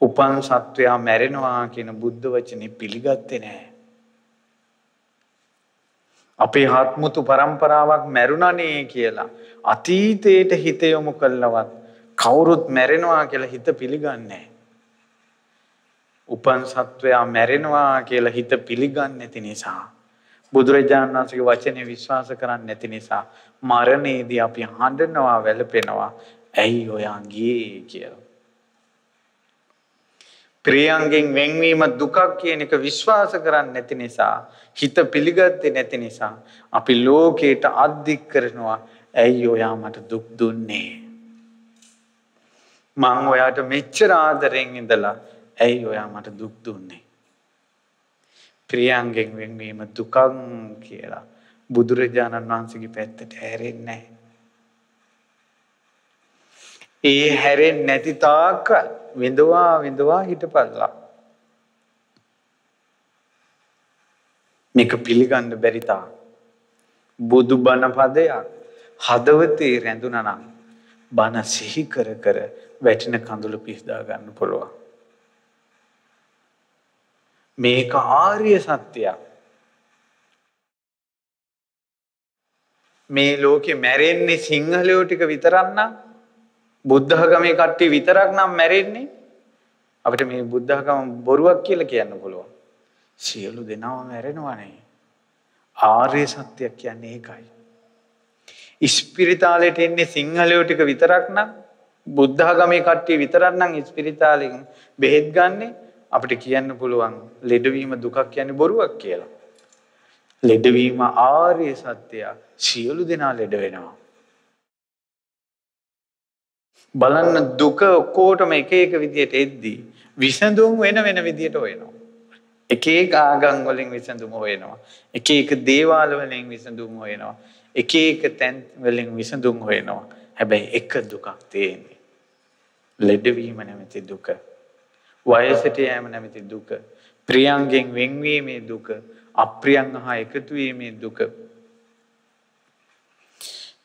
උපන් සත්වයා මැරෙනවා කියන බුද්ධ වචනේ පිළිගත්තේ නැහැ. අපේ ආත්මතු පරම්පරාවක් මැරුණනේ කියලා අතීතයට හිත යොමු කළවත් කවුරුත් මැරෙනවා කියලා හිත පිළිගන්නේ නැහැ. උපන් සත්වයා මැරෙනවා කියලා හිත පිළිගන්නේ නැති නිසා බුදුරජාණන් වහන්සේගේ වචනේ විශ්වාස කරන්නේ නැති නිසා මරණයේදී අපි හඬනවා වැළපෙනවා ඇයි ඔයා ගියේ කියලා. ප්‍රියංගෙන් වෙන්වීම දුකක් කියන එක විශ්වාස කරන්නේ නැති නිසා හිත පිළිගත්තේ නැති නිසා අපි ලෝකයට අද්දික් කරනවා ඇයි ඔයා මට දුක් දුන්නේ මං ඔයාට මෙච්චර ආදරෙන් ඉඳලා ඇයි ඔයා මට දුක් දුන්නේ ප්‍රියංගෙන් වෙන්වීම දුකක් කියලා බුදුරජාණන් වහන්සේගේ පැත්තට හැරෙන්නේ නැහැ. ඒ හැරෙන්නේ නැති තාක් විඳවා හිටපල්ලා. මේක පිළිගන්න බැරි තා බුදු බණ පදයක් හදවතේ රැඳුණා නම් බණ සිහි කර කර වැටෙන කඳුළු පිහදා ගන්න පුළුවන්. මේක ආර්ය සත්‍යයක්. මේ ලෝකේ මැරෙන්නේ සිංහලයෝ ටික විතරක් නම් බුද්ධ ධර්මයේ කට්ටිය විතරක් නම් මැරෙන්නේ අපිට මේ බුද්ධ ධර්ම බොරුවක් කියලා කියන්න පුළුවන්. සියලු දෙනාම මැරෙනවානේ. ආර්ය සත්‍යයක් කියන්නේ ඒකයි. ඉස්පිරිතාලෙට එන්නේ සිංහලයෝ ටික විතරක් නම් බුද්ධ ධර්මයේ කට්ටිය විතරක් නම් ඉස්පිරිතාලෙන් බෙහෙත් ගන්නෙ අපිට කියන්න පුළුවන් ලෙඩවීම දුකක් කියන්නේ බොරුවක් කියලා. ලෙඩවීම ආර්ය සත්‍යය. සියලු දෙනා ලෙඩ වෙනවා. බලන්න දුක ඔක්කොටම එක එක විදියට එද්දී විසඳුම් වෙන විදියට හොයනවා. එක එක ආගම් වලින් විසඳුම් හොයනවා. එක එක දේවාල වලින් විසඳුම් හොයනවා. එක එක තැන් වලින් විසඳුම් හොයනවා. හැබැයි එක දුකක් තියෙන්නේ. ලෙඩවීම නැමැති දුක. වයසට යෑම නැමැති දුක. ප්‍රියංගෙන් වෙන්වීමේ දුක. අප්‍රියං හා එකතු වීමේ දුක.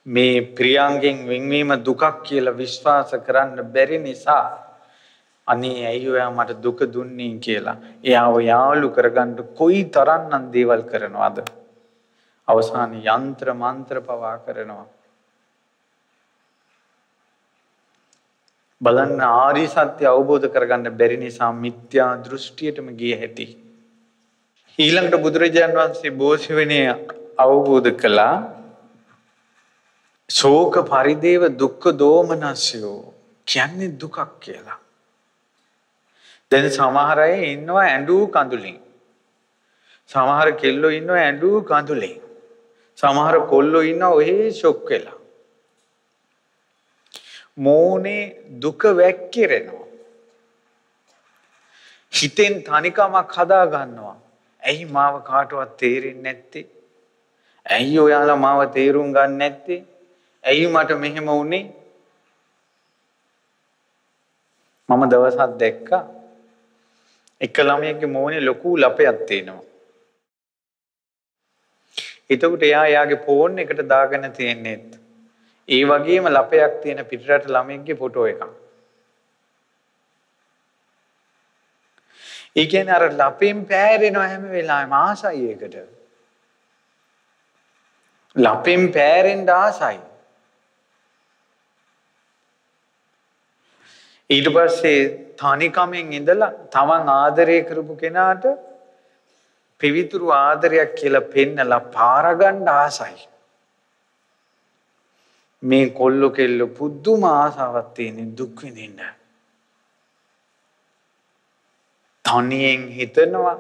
මේ ප්‍රියංගෙන් වෙන්වීම දුකක් කියලා විශ්වාස කරන්න බැරි නිසා අනේ ඇයි ඔයා මට දුක දුන්නේ කියලා එයාව යාළු කරගන්න කොයි තරම්නම් දේවල් කරනවද අවසානයේ යంత్ర මන්ත්‍ර පවා කරනවා. බලන්න ආරි සත්‍ය අවබෝධ කරගන්න බැරි නිසා මිත්‍යා දෘෂ්ටියටම ගිය හැටි. ඊළඟට බුදුරජාණන් වහන්සේ බෝසෙවෙනේ අවබෝධ කළා ශෝක පරිදේව දුක්ඛ දෝමනස්යෝ කියන්නේ දුකක් කියලා. දැන් සමහර අය ඉන්නවා ඇඬු කඳුලින්. සමහර කෙල්ලෝ ඉන්නවා ඇඬු කඳුලින්. සමහර කොල්ලෝ ඉන්නවා ඔහේ ෂොක් වෙලා. මෝනේ දුක වැක්කිරෙනවා. හිතෙන් තනිකමක් හදා ගන්නවා. ඇයි මාව කාටවත් තේරෙන්නේ නැත්තේ? ඇයි ඔයාලා මාව තේරුම් ගන්න නැත්තේ? ඇයි මට මෙහෙම වුනේ? මම දවසක් දැක්කා එක ළමයෙක්ගේ මෝනේ ලොකු ලපයක් තියෙනවා. එතකොට එයාගේ ෆෝන් එකට දාගෙන තියෙන්නේ ඒ වගේම ලපයක් තියෙන පිටරට ළමයෙක්ගේ ෆොටෝ එකක්. ඒ කියන්නේ අර ලපෙන් පෑරෙනවා හැම වෙලාවෙම ආසයි ඒකට. ලපෙන් පෑරෙන්න ආසයි. ඊට පස්සේ තනිකමෙන් ඉඳලා තමන් ආදරය කරපු කෙනාට පිවිතුරු ආදරයක් කියලා පෙන්නලා පාර ගන්න ආසයි. මේ කොල්ලෝ කෙල්ලෝ පුදුම ආසාවක් තියෙන දුක් විඳින්න. තනියෙන් හිතනවා,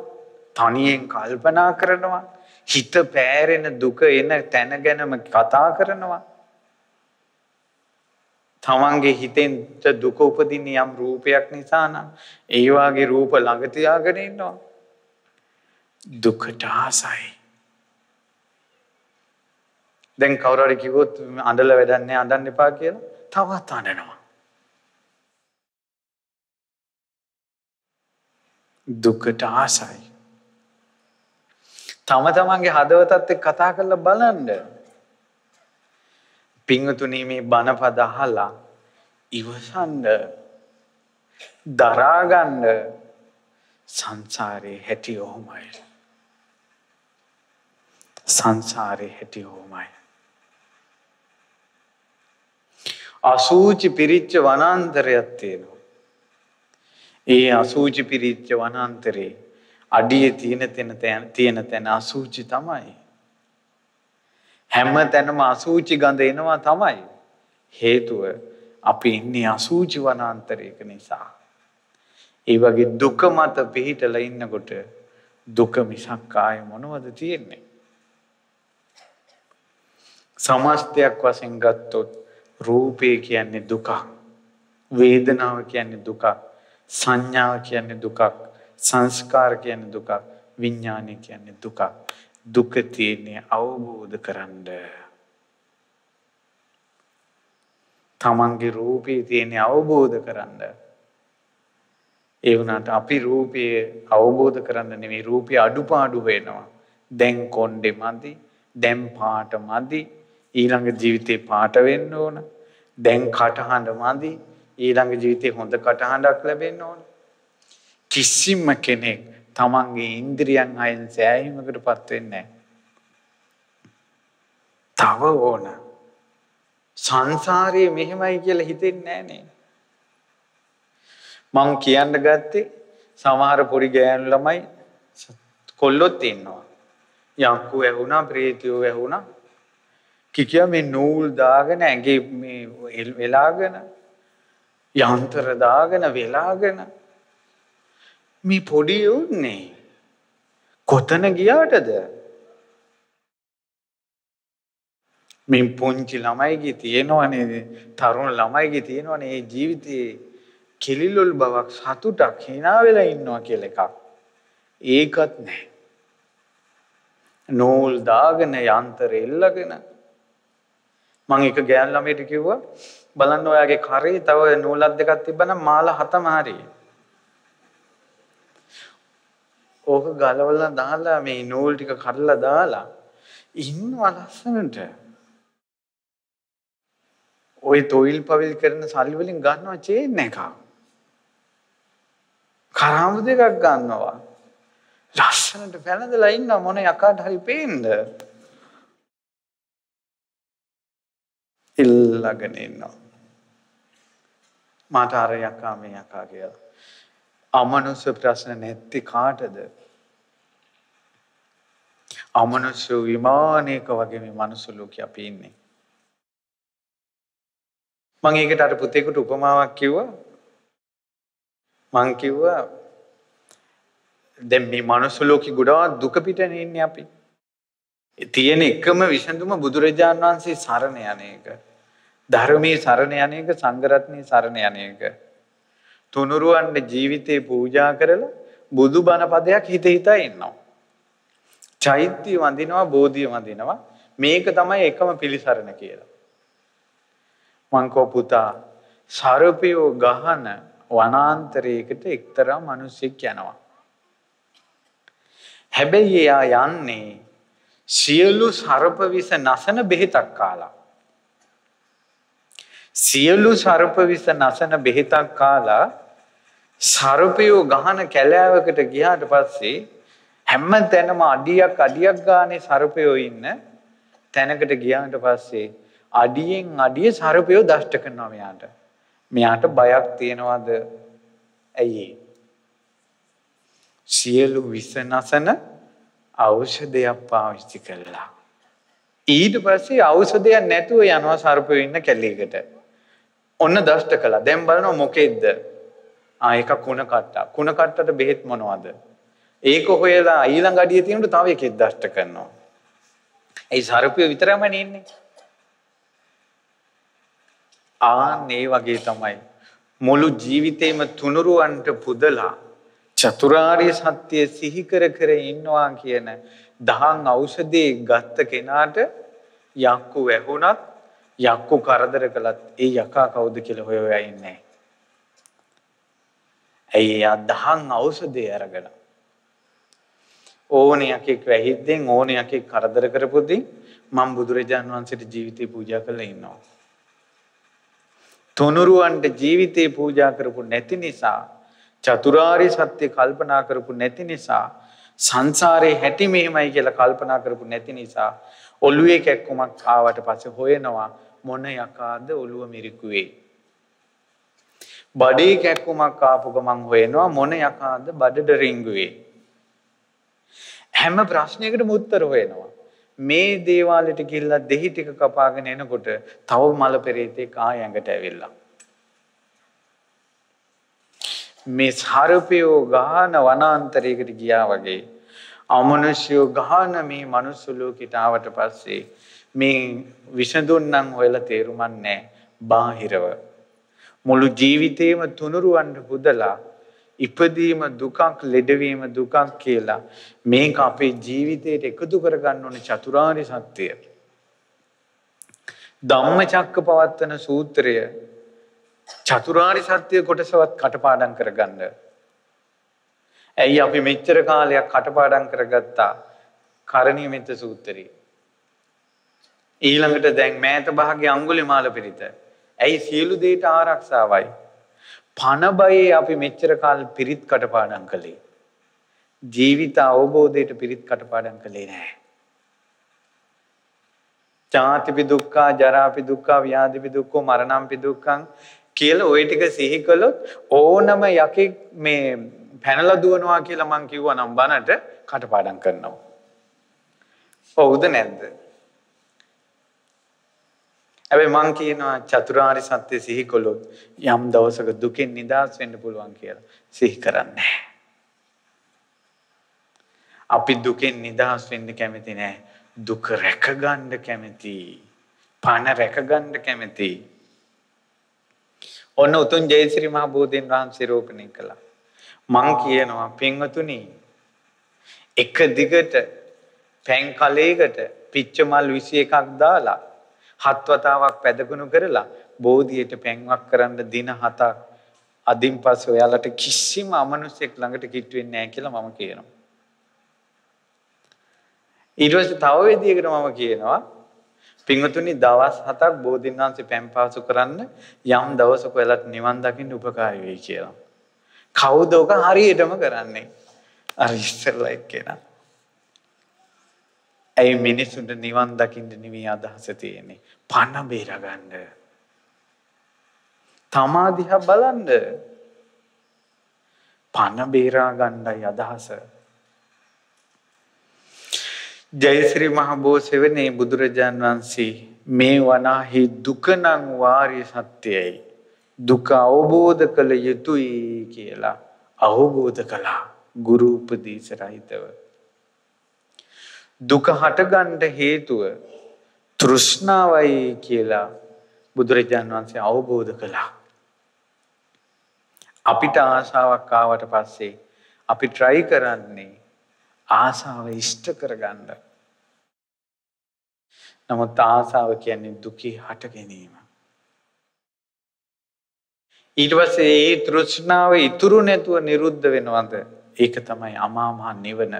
තනියෙන් කල්පනා කරනවා, හිත පෑරෙන දුක එන තැන ගැනම කතා කරනවා. තමන්ගේ හිතෙන් දුක උපදින යම් රූපයක් නිසා නම් ඒ වාගේ රූප ළඟ තියාගෙන ඉන්නවා. දුකට ආසයි. දැන් කවුරු හරි කිව්වොත් අඬලා වැඩක් නැහැ අඬන්න එපා කියලා තවත් අඬනවා. දුකට ආසයි. තමන්ගේ හදවතත් එක්ක කතා කරලා බලන්න. පින්වතුනි මේ බණපද අහලා ඉවසන්න දරා ගන්න සංසාරේ හැටි ඔහොමයි. සංසාරේ හැටි ඔහොමයි. අසූචි පිරිච්ච වනාන්තරයක් තියෙනවා. ඒ අසූචි පිරිච්ච වනාන්තරේ අඩියේ තියෙන තැන අසූචි තමයි. හැම තැනම අසූචි ගඳ එනවා තමයි. හේතුව අපි ඉන්නේ අසූචි වනාන්තරයක නිසා. ඒ වගේ දුක මත පිහිටලා ඉන්නකොට දුක මිසක් ආය මොනවද තියෙන්නේ? සමස්තයක් වශයෙන් ගත්තොත් රූපේ කියන්නේ දුකක්, වේදනාව කියන්නේ දුකක්, සංඥාව කියන්නේ දුකක්, සංස්කාර කියන්නේ දුකක්, විඥානය කියන්නේ දුකක්. දුක තියෙන්නේ අවබෝධ කරන්න. තමන්ගේ රූපේ තියෙන්නේ අවබෝධ කරන්න. ඒ වුණාට අපි රූපය අවබෝධ කරන්න නෙමෙයි රූපය අඩුපාඩු වෙනවා. දැන් කොණ්ඩේ මදි, දැන් පාට මදි, ඊළඟ ජීවිතේ පාට වෙන්න ඕන. දැන් කටහඬ මදි, ඊළඟ ජීවිතේ හොඳ කටහඬක් ලැබෙන්න ඕන. කිසිම කෙනෙක් තමන්ගේ ඉන්ද්‍රියන් හයෙන් සෑහීමකටපත් වෙන්නේ නැහැ. තව ඕන. සංසාරයේ මෙහෙමයි කියලා හිතෙන්නේ නැහැ නේ. මං කියන්න ගත්තේ සමහර පොඩි ගෑනු ළමයි කොල්ලොත් ඉන්නවා. යක්කු ඇහුණා, ප්‍රේතයෝ ඇහුණා. කිකියා මේ නූල් දාගෙන ඇඟේ මේ වෙලාගෙන යන්ත්‍ර දාගෙන වෙලාගෙන මේ පොඩි උන්නේ කොතන ගියාටද? මේ පුංචි ළමයිගේ තියෙනවනේ, තරුණ ළමයිගේ තියෙනවනේ මේ ජීවිතේ කෙලිලොල් බවක්, සතුටක්, hina වෙලා ඉන්නවා කියලා එකක්. ඒකත් නැහැ. නූල් දාගෙන යන්ත්‍ර එල්ලගෙන මම එක ගෑන් ළමයට කිව්වා බලන්න ඔයාගේ කරේ තව නූලක් දෙකක් තිබ්බනම් මාල 7ම හරියි. ඕක ගලවලා දාලා මේ නූල් ටික කඩලා දාලා ඉන්නවා ලස්සනට. ওই තොইল පවිල් කරන සල්ලි වලින් ගන්නවා චේන් එකක්. කරාමු දෙකක් ගන්නවා. ලස්සනට පැනදලා ඉන්න මොන යකාට හරි පේන්න. ඉල්ලගෙන ඉන්නවා. මට අර යකා මේ යකා කියලා. අමනුෂ්‍ය ප්‍රශ්න නැති කාටද? අමනුෂ්‍ය විමානයක වගේ මේ මනුස්ස ලෝකේ අපි ඉන්නේ. මම ඒකට අර පුතේකට උපමාවක් කිව්වා. මං කිව්වා දැන් මේ මනුස්ස ලෝකේ ගොඩාක් දුක පිටනේ ඉන්නේ අපි. තියෙන එකම විසඳුම බුදුරජාණන් වහන්සේ සරණ යන එක. ධර්මයේ සරණ යන එක, සංඝ රත්නයේ සරණ යන එක. තුනුරුවන්ගේ ජීවිතේ පූජා කරලා බුදුබණ පදයක් හිත හිතා ඉන්නවා. චෛත්‍ය වඳිනවා, බෝධිය වඳිනවා. මේක තමයි එකම පිළිසරණ කියලා. මං කෝ පුතා සර්පයෝ ගහන වනාන්තරයකට එක්තරා මිනිසෙක් යනවා. හැබැයි එයා යන්නේ සියලු සර්ප විස නැසන බෙහෙතක් කාලා. සියලු සර්ප විස නැසන බෙහෙතක් කාලා සර්පයෝ ගහන කැලෑවකට ගියාට පස්සේ හැම තැනම අඩියක් ගානේ සර්පයෝ ඉන්න තැනකට ගියාට පස්සේ අඩියෙන් අඩිය සර්පයෝ දෂ්ට කරනවා මෙයාට. මෙයාට බයක් තියනවාද? ඇයි? සියලු විස නැසන ඖෂධයක් පාවිච්චි කළා. ඊට පස්සේ ඖෂධයක් නැතුව යනවා සර්පයෝ ඉන්න කැලේකට. ඔන්න දෂ්ට කළා. දැන් බලනවා මොකෙද්ද? එක කුණ කට්ටා. කුණ කට්ටට බෙහෙත් මොනවද? ඒක හොයලා ඊළඟ අඩිය තියෙනට තව එකෙක් දෂ්ට කරනවා. ඒ සර්පයෝ විතරමනේ ඉන්නේ. ආන්නේ වගේ තමයි මුළු ජීවිතේම තුනුරුවන්ට පුදලා චතුරාර්ය සත්‍ය සිහි කර කර ඉන්නවා කියන දහං ඖෂධේ ගත්ත කෙනාට යක්කු වැහුණත් යක්කු කරදර කළත් ඒ යකා කවුද කියලා හොයලා ඉන්නේ. ඇයි යා දහං ඖෂධය අරගෙන ඕනේ යකෙක් වැහිද්දෙන් ඕනේ යකෙක් කරදර කරපොදී මම බුදුරජාණන් වහන්සේට ජීවිතේ පූජා කරලා ඉන්නවා. තුනුරුවන්ට ජීවිතේ පූජා කරපු නැති නිසා චතුරාර්ය සත්‍ය කල්පනා කරපු නැති නිසා සංසාරේ හැටි මෙහෙමයි කියලා කල්පනා කරපු නැති නිසා ඔළුවේ කැක්කුමක් ආවට පස්සේ හොයනවා මොන යකාද ඔළුව මිරිකුවේ. බඩේ කැක්කුමක් ආපු ගමන් හොයනවා මොන යකාද බඩට රිංගුවේ. හැම ප්‍රශ්නයකටම උත්තර හොයනවා. මේ දේවාලෙට ගිහිල්ලා දෙහි ටික කපාගෙන එනකොට තව මල පෙරේතෙක් ආය ඇඟට ඇවිල්ලා. මේ සර්පයෝ ගහන වනාන්තරයකට ගියා වගේ අමනුෂ්‍යෝ ගහන මේ මනුස්ස ලෝකෙට ආවට පස්සේ මේ විසඳුන්නම් හොයලා තේරුමක් නැහැ. බාහිරව මුළු ජීවිතේම තුනුරුවන්ට පුදලා ඉපදීම දුකක් ලෙඩවීම දුකක් කියලා මේක අපේ ජීවිතයට එකතු කරගන්න ඕනේ චතුරාර්ය සත්‍යය. ධම්මචක්කපවත්තන සූත්‍රය චතුරාර්ය සත්‍ය කොටසවත් කටපාඩම් කරගන්න. ඇයි අපි මෙච්චර කාලයක් කටපාඩම් කරගත්තා කරණීයමෙත්ත සූත්‍රය. ඊළඟට දැන් මෑත භාගයේ අඟුලිමාල පිරිත. ඇයි සියලු දේට ආරක්ෂාවයි. පණ බයේ අපි මෙච්චර කාල පිරිත් කටපාඩම් කළේ. ජීවිත අවබෝධයට පිරිත් කටපාඩම් කළේ නැහැ. ජාතිපි දුක්ඛ, ජරාපි දුක්ඛ, ව්‍යාධිපි දුක්ඛ, මරණම්පි දුක්ඛං කියලා ওই ටික සිහි කළොත් ඕනම යකෙක් මේ පැනලා දුවනවා කියලා මං කිව්වා නම් බනට කටපාඩම් කරනවා. හවුද නැද්ද? හැබැයි මං කියනවා චතුරාර්ය සත්‍ය සිහි කළොත් යම් දවසක දුකෙන් නිදහස් වෙන්න පුළුවන් කියලා සිහි කරන්නේ. අපි දුකෙන් නිදහස් වෙන්න කැමති නැහැ. දුක රැක ගන්න කැමති. පණ රැක ගන්න කැමති. ඔන්න උතුම් ජයශ්‍රී මහ බෝධීන් වහන්සේ රෝපණය කළා. මං කියනවා පින්වතුනි එක දිගට පැන් කලයකට පිච්ච මල් 21ක් දාලා 7 වතාවක් පැදගුණ කරලා බෝධියට පැන්වක් කරන්න දින 7ක් අදින් පස්සේ ඔයාලට කිසිම අමනුෂ්‍යෙක් ළඟට කිට් වෙන්නේ නැහැ කියලා මම කියනවා. ඊට පස්සේ තව විදියකට මම කියනවා පින්වතුනි දවස් 7ක් බෝධීන් වහන්සේ පැන් පාසු කරන්න යම් දවසක ඔයාලට නිවන් දකින්න උපකාරී වෙයි කියලා. කවුද ඔක හරියටම කරන්නේ? අර ඉස්සෙල්ලා එක්කෙනා. ඇයි මිනිසුන්ට නිවන් දකින්න නෙවෙයි අදහස තියෙන්නේ. පණ බේර ගන්න. තමා දිහා බලන්න. පණ බේරා ගන්නයි අදහස. ජයශ්‍රී මහ බෝසෙවනේ බුදුරජාන් වහන්සේ මේ වනාහි දුක නම් වාර්ය සත්‍යයි. දුක අවබෝධ කළ යුතුයි කියලා අවබෝධ කළා. ගුරු උපදේශ රහිතව. දුක හටගන්න හේතුව තෘෂ්ණාවයි කියලා බුදුරජාණන් වහන්සේ අවබෝධ කළා. අපිට ආසාවක් ආවට පස්සේ අපි try කරන්නේ ආසාව ඉෂ්ට කරගන්න. නමුත් ආසාව කියන්නේ දුකේ හට ගැනීම. ඊට පස්සේ ඒ තෘෂ්ණාව ඉතුරු නැතුව නිරුද්ධ වෙනවද? ඒක තමයි අමා මහ නිවන.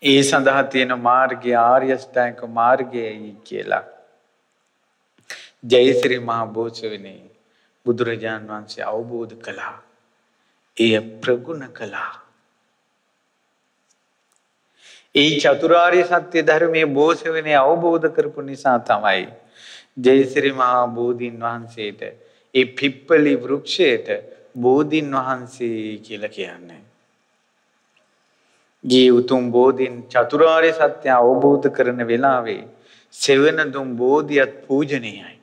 ඒ සඳහා තියෙන මාර්ගය ආර්ය අෂ්ටාංග මාර්ගයයි කියලා ජයශ්‍රී මහ බෝසෙවනේ බුදුරජාණන් වහන්සේ අවබෝධ කළා. එය ප්‍රගුණ කළා. ඒ චතුරාර්ය සත්‍ය ධර්මයේ බෝසෙවනේ අවබෝධ කරපු නිසා තමයි ජයශ්‍රී මහ බෝධීන් වහන්සේට ඒ පිප්පලි වෘක්ෂයට බෝධීන් වහන්සේ කියලා කියන්නේ. ගේ උතුම් බෝධීන් චතුරාර්ය සත්‍ය අවබෝධ කරන වෙලාවේ සෙවණ දුම් බෝධියත් පූජනීයයි.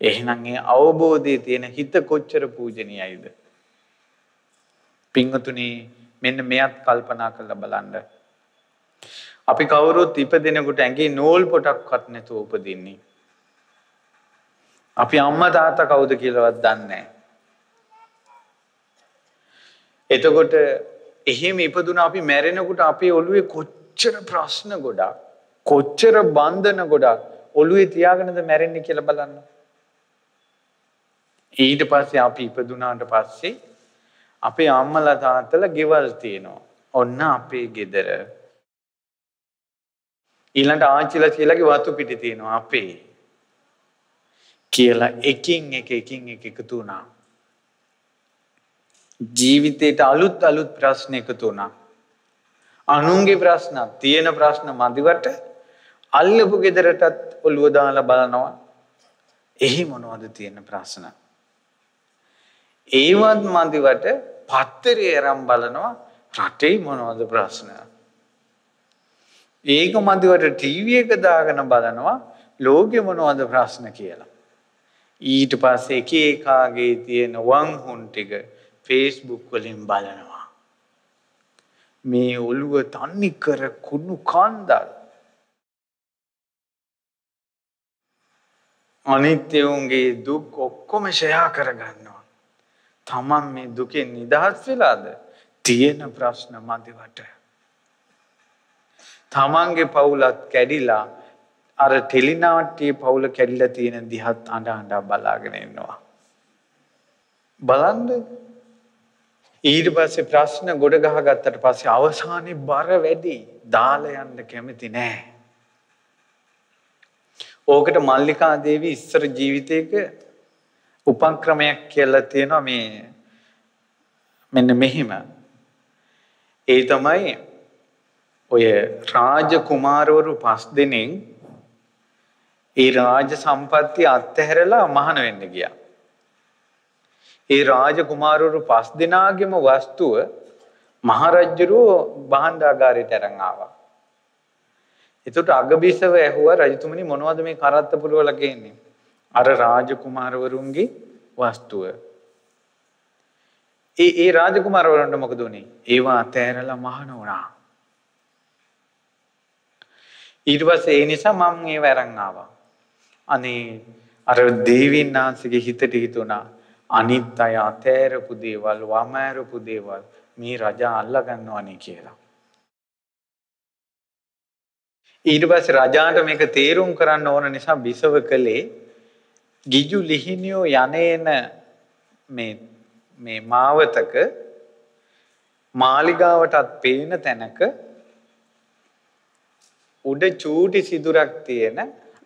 එහෙනම් ඒ අවබෝධයේ තියෙන හිත කොච්චර පූජනීයයිද? පින්වතුනි මෙන්න මෙයත් කල්පනා කරලා බලන්න. අපි කවුරුත් ඉපදෙනකොට ඇඟේ නූල් පොටක්වත් නැතුව උපදින්නේ. අපි අම්මා තාත්තා කවුද කියලාවත් දන්නේ නැහැ. එතකොට එහෙම ඉපදුනා අපි මැරෙනකොට අපේ ඔළුවේ කොච්චර ප්‍රශ්න ගොඩක් කොච්චර බන්ධන ගොඩක් ඔළුවේ තියාගෙනද මැරෙන්නේ කියලා බලන්න. ඊට පස්සේ අපි ඉපදුනාට පස්සේ අපේ අම්මලා තාත්තලා ගෙවල් තියෙනවා. ඔන්න අපේ ගෙදර. ඊළඟට ආච්චිලා කියලාගේ වතු පිටි තියෙනවා අපේ. කියලා එකින් එක එකතු වුණා. ජීවිතේට අලුත් ප්‍රශ්න එකතු වුණා. අනුන්ගේ ප්‍රශ්න තියෙන ප්‍රශ්න මදිවට අල්ලපු ගෙදරටත් ඔළුව දාලා බලනවා. එහි මොනවද තියෙන ප්‍රශ්න? ඒවත් මදිවට පත්තරේ අරන් බලනවා රටේ මොනවද ප්‍රශ්න? ඒක මදිවට ටීවී එක දාගෙන බලනවා ලෝකේ මොනවද ප්‍රශ්න කියලා. ඊට පස්සේ එක එකාගේ තියෙන වංහුන් ටික Facebook වලින් බලනවා. මේ ඔළුව තන්නේ කර කුණු කන්දල්. අනිත්‍යුන්ගේ දුක් ඔක්කොම ෂෙයා කරගන්නවා. තමන් මේ දුකෙන් නිදහස් වෙලාද? තියෙන ප්‍රශ්න මදිවට. තමන්ගේ පවුලත් කැඩිලා අර ටෙලිනාට්‍යයේ පවුල කැඩිලා තියෙන දිහත් අඬ බලාගෙන ඉන්නවා. බලන්න. ඊට පස්සේ ප්‍රශ්න ගොඩ ගහගත්තට පස්සේ අවසානයේ බර වැඩි. දාලා යන්න කැමති නෑ. ඕකට මල්ලිකා දේවී ඉස්සර ජීවිතේක උපක්‍රමයක් කියලා තියෙනවා මේ මෙන්න මෙහිම. ඒ තමයි ඔය රාජකුමාරවරු 5 දෙනෙක් ඒ රාජ සම්පත්තිය අත්හැරලා මහාන වෙන්න ගියා. ඒ රාජකුමාරවරු 5 දෙනාගේම වස්තුව මහරජුරෝ භාණ්ඩාගාරයට අරන් ආවා. එතකොට අගබිසව ඇහුවා රජතුමනි මොනවද මේ කරත්ත පුරවල ගේන්නේ? අර රාජකුමාරවරුන්ගේ වස්තුව. ඒ රාජකුමාරවරුන්ට මොකද උනේ? ඒවා අතෑරලා මහාන වුණා. ඊට පස්සේ ඒ නිසා මම ඒව අරන් ආවා. අනේ අර දේවීන් වහන්සේගේ හිතට හිතුණා අනිත් අය අතෑරපු දේවල් වමෑරපු දේවල් මේ රජා අල්ලා ගන්නවනේ කියලා. ඊට පස්සේ රජාට මේක තේරුම් කරන්න ඕන නිසා බිසව කළේ ගිජු ලිහිනියෝ යන්නේන මේ මාවතක මාලිගාවටත් පේන තැනක උඩ චූටි සිදුරක් තියෙන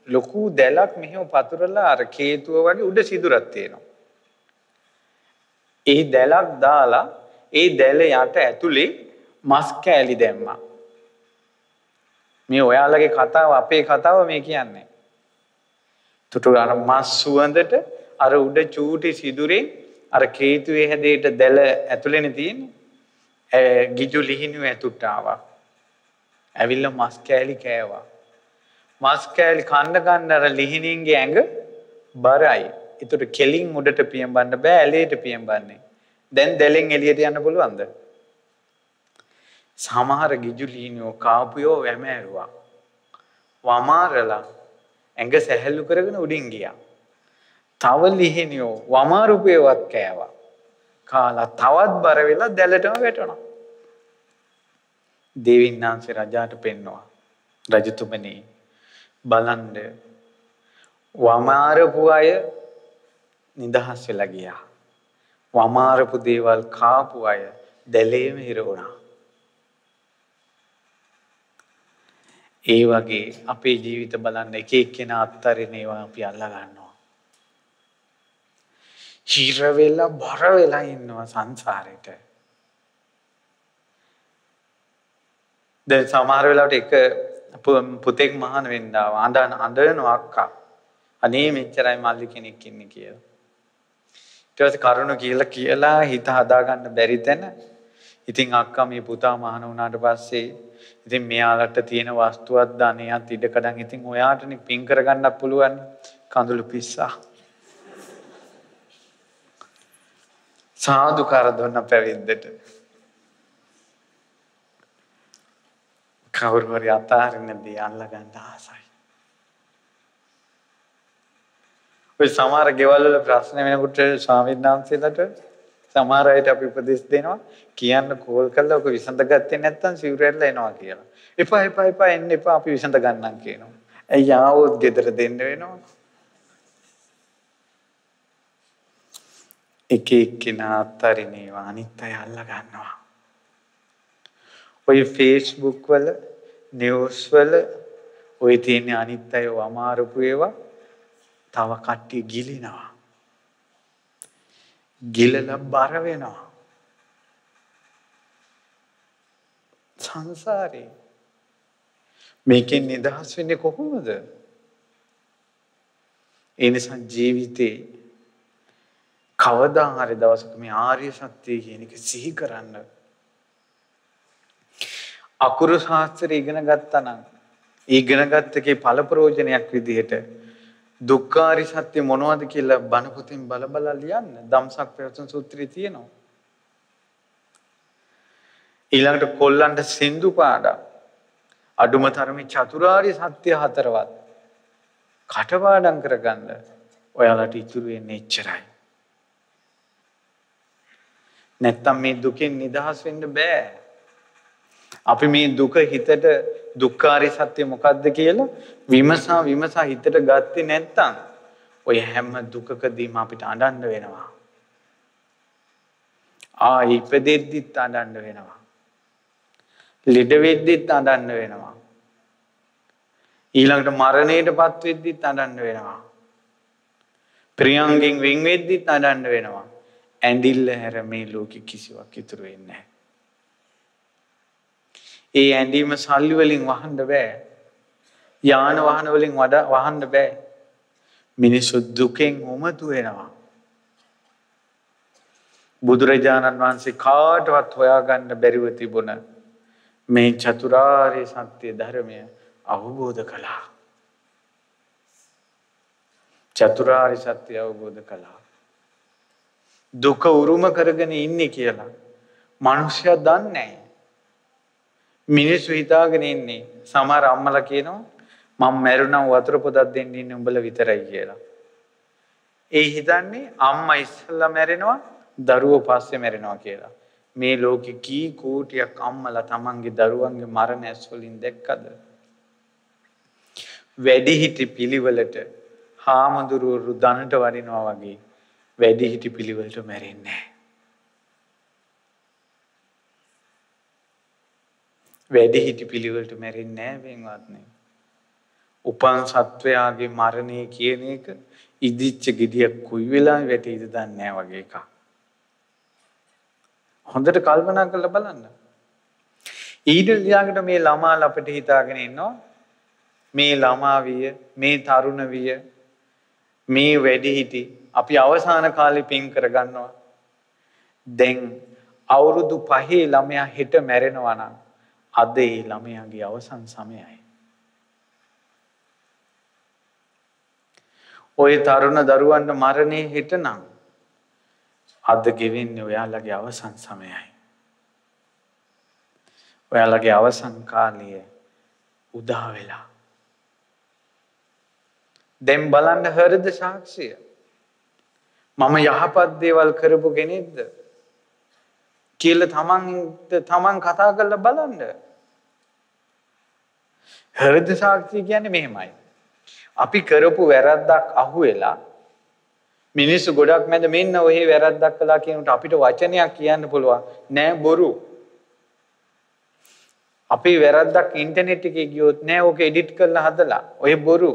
ලොකු දැලක් මෙහෙම පතුරලා අර කේතුව වගේ උඩ සිදුරක් තියෙනවා. ඒ දැලක් දාලා ඒ දැල යට ඇතුලේ මස් කෑලි දැම්මා. මේ ඔයාලගේ කතාව අපේ කතාව මේ කියන්නේ. තුටු අර මස් සුවඳට අර උඩ චූටි සිදුරේ අර කේතුවේ හැදේට දැල ඇතුලේනේ තියෙන්නේ. ගිජු ලිහිණිය ඇතුට ආවා. ඇවිල්ලා මස් කෑලි කෑවා. මස් කෑලි කන්න අර ලිහිණියන්ගේ ඇඟ බරයි. ඒතර කෙලින් උඩට පියඹන්න බෑ ඇලේට පියඹන්නේ. දැන් දැලෙන් එළියට යන්න පුළුවන්ද? සමහර ගිජු ලිහිණියෝ කාපුයෝ වැමෑරුවා. වමාරලා ඇඟ සැහැල්ලු කරගෙන උඩින් ගියා. තව ලිහිණියෝ වමාරුපේවත් කෑවා. කාලා තවත් බර වෙලා දැලටම වැටුණා. දේවීන් වහන්සේ රජාට පෙන්නවා. රජතුමනි බලන්න වමාරපු අය නිදහස් වෙලා ගියා. වමාරපු දේවල් කාපු අය දැලේම හිර වුණා. ඒ වගේ අපේ ජීවිත බලන්න එක එක්කෙනා අත්තරින් ඒවා අපි අල්ලා ගන්නවා. හිර වෙලා බර වෙලා ඉන්නවා සංසාරෙට. දැන් සමහර වෙලාවට එක පුතෙක් මහාන වෙන්න ආවා. අඬනවා අක්කා. අනේ මෙච්චරයි මල්ලි කෙනෙක් ඉන්නේ කියලා. ඊට පස්සේ කරුණ කියලා හිත හදාගන්න බැරි තැන ඉතින් අක්කා මේ පුතා මහාන වුණාට පස්සේ ඉතින් මෙයාලට තියෙන වස්තුවක් ධනයක් ඉඩකඩම් ඉතින් ඔයාටනේ පින් කරගන්නත් පුළුවන් කඳුළු පිස්සා. සාදුකාර දුන්න පැවිද්දට. කවුරු හරි අතාරින්න දේ අල්ලා ගන්න ආසයි. ඔය සමහර ගෙවල් වල ප්‍රශ්න වෙනකොට ස්වාමීන් වහන්සේලාට සමහර අයට අපි උපදෙස් දෙනවා කියන්න කෝල් කරලා ඔක විසඳගත්තේ නැත්නම් සිවුරැල්ල එනවා කියලා. එපා එපා එපා එන්න එපා අපි විසඳ ගන්නම් කියනවා. ඇයි ආවොත් ගෙදර දෙන්න වෙනවා. එක එක්කිනා අත්තරිනේවා අනිත් අය අල්ල ගන්නවා. ඔය Facebook වල නිවුස් වල ඔය තියෙන අනිත් අය අමාරුපු ඒවා තව කට්ටිය ගිලිනවා. ගිලලා බර වෙනවා. සංසාරේ මේකෙන් නිදහස් වෙන්නේ කොහොමද? ඒ නිසා ජීවිතේ කවදා හරි දවසක මේ ආර්ය සත්‍ය කියන එක සිහි කරන්න. අකුරු ශාස්ත්‍රය ඉගෙන ගත්තා නම් ඉගෙන ගත්ත එකේ ඵල ප්‍රයෝජනයක් විදිහට දුක්ඛාරි සත්‍ය මොනවද කියලා බණ පොතෙන් බල බල ලියන්න. ධම්සක් ප්‍රවචන සූත්‍රයේ තියෙනවා. ඊළඟට කොල්ලන්ට සින්දු පාඩම් අඩුම තරමේ චතුරාර්ය සත්‍ය හතරවත් කටපාඩම් කරගන්න ඔයාලට ඉතුරු වෙන්නේ එච්චරයි. නැත්තම් මේ දුකෙන් නිදහස් වෙන්න බෑ. අපි මේ දුක හිතට දුක්ඛාරී සත්‍ය මොකද්ද කියලා විමසා හිතට ගත්තේ නැත්තම් ඔය හැම දුකකදීම අපිට අඬන්න වෙනවා. ඉපදෙද්දිත් අඬන්න වෙනවා. ලෙඩ වෙද්දිත් අඬන්න වෙනවා. ඊළඟට මරණයටපත් වෙද්දිත් අඬන්න වෙනවා. ප්‍රියංගෙන් වෙන් වෙද්දිත් අඬන්න වෙනවා. ඇඬිල්ල හැර මේ ලෝකෙ කිසිවක් ඉතුරු වෙන්නේ නැහැ. ඒ ඇඬීම සල්ලි වලින් වහන්න බෑ. යාන වාහන වලින් වහන්න බෑ. මිනිස්සු දුකෙන් උමතු වෙනවා. බුදුරජාණන් වහන්සේ කාටවත් හොයාගන්න බැරිව තිබුණ මේ චතුරාර්ය සත්‍ය ධර්මය අවබෝධ කළා. චතුරාර්ය සත්‍ය අවබෝධ කළා. දුක උරුම කරගෙන ඉන්නේ කියලා මිනිස්සයා දන්නේ නැහැ. මිනිස්සු හිතාගෙන ඉන්නේ සමහර අම්මලා කියනවා මම මැරුණා වතුර පොදක් දෙන්න ඉන්නේ උඹලා විතරයි කියලා. ඒ හිතන්නේ අම්මා ඉස්සෙල්ලා මැරෙනවා දරුවෝ පස්සේ මැරෙනවා කියලා. මේ ලෝකෙ කී කෝටියක් අම්මලා තමන්ගේ දරුවන්ගේ මරණ ඇස් වලින් දැක්කද? වැඩිහිටි පිළිවෙලට හාමුදුරුවෝ දනට වඩිනවා වගේ වැඩිහිටි පිළිවෙලට මැරෙන්නේ නැහැ. වැඩිහිටි පිළිවෙලට මැරෙන්නේ නැහැ වෙනවත්නේ. උපන් සත්වයාගේ මරණය කියන එක ඉදිච්ච ගෙඩියක් කුයි වෙලා වැටෙයිද දන්නේ නැහැ වගේ එකක්. හොඳට කල්පනා කරලා බලන්න. ඊට ඊළඟට මේ ළමා අපිට හිතාගෙන ඉන්නවා මේ ළමා විය, මේ තරුණ විය, මේ වැඩිහිටි අපි අවසාන කාලේ පින් කරගන්නවා. දැන් අවුරුදු 5 ළමයා හෙට මැරෙනවා නම් අද ඒ ළමයාගේ අවසන් සමයයි. ඔය තරුණ දරුවන්ට මරණේ හෙට නම් අද ගෙවෙන්නේ ඔයාලගේ අවසන් සමයයි. ඔයාලගේ අවසන් කාලය උදා වෙලා. දැන් බලන්න හෘද සාක්ෂිය. මම යහපත් දේවල් කරපු කෙනෙක්ද කියලා තමන් කතා කරලා බලන්න. හෘද සාක්ෂිය කියන්නේ මෙහෙමයි. අපි කරපු වැරද්දක් අහුවෙලා මිනිස්සු ගොඩක් මැද මෙන්න ඔය වැරද්දක් කළා කියනකොට අපිට වචනයක් කියන්න පුළුවන් නෑ බොරු. අපි වැරද්දක් ඉන්ටර්නෙට් එකේ ගියොත් නෑ ඕක එඩිට් කරලා හදලා ඔය බොරු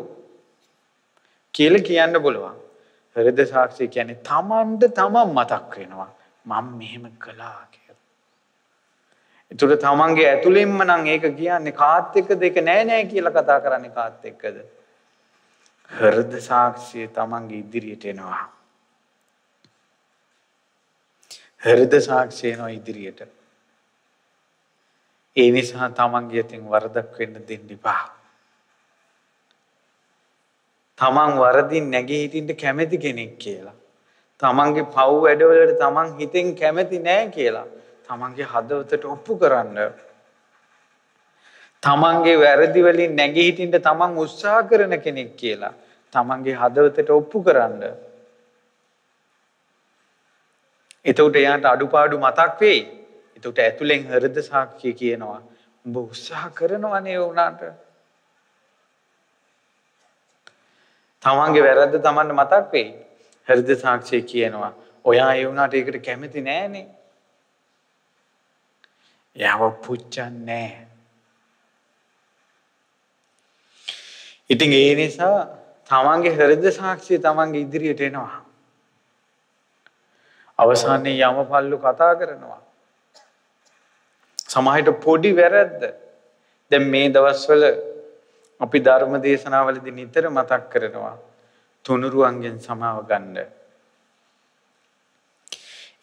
කියලා කියන්න පුළුවන්. හෘද සාක්ෂිය කියන්නේ තමන්ට තමන් මතක් වෙනවා මම මෙහෙම කළා කියලා. ඒතර තමන්ගේ ඇතුළෙන්ම නම් ඒක කියන්නේ කාත් එක්කද ඒක නෑ නෑ කියලා කතා කරන්නේ කාත් එක්කද? හෘද සාක්ෂිය තමන්ගේ ඉදිරියට එනවා. හෘද සාක්ෂිය එනවා ඉදිරියට. ඒ නිසා තමන්ගේ අතින් වරදක් වෙන්න දෙන්න එපා. තමන් වරදින් නැගී හිටින්න කැමති කෙනෙක් කියලා. තමන්ගේ පව් වැඩවලට තමන් හිතෙන් කැමති නෑ කියලා. තමන්ගේ හදවතට ඔප්පු කරන්න. තමන්ගේ වැරදි වලින් නැගී හිටින්න තමන් උත්සාහ කරන කෙනෙක් කියලා. තමන්ගේ හදවතට ඔප්පු කරන්න. එතකොට එයාට අඩුපාඩු මතක් වෙයි. එතකොට ඇතුලෙන් හෘද සාක්ෂිය කියනවා උඹ උත්සාහ කරනවනේ උනාට. තමන්ගේ වැරද්ද තමන්ට මතක් වෙයි. හෘද සාක්ෂිය කියනවා ඔයා ඒ උනාට ඒකට කැමති නෑනේ. එයාව පුච්චන්නේ නෑ. ඉතින් ඒ නිසා තමන්ගේ හෘද සාක්ෂිය තමන්ගේ ඉදිරියට එනවා. අවසානයේ යමපල්ලු කතා කරනවා. සමහරට පොඩි වැරද්ද දැන් මේ දවස්වල අපි ධර්ම දේශනාවලදී නිතර මතක් කරනවා තුනුරුවන්ගෙන් සමාව ගන්න.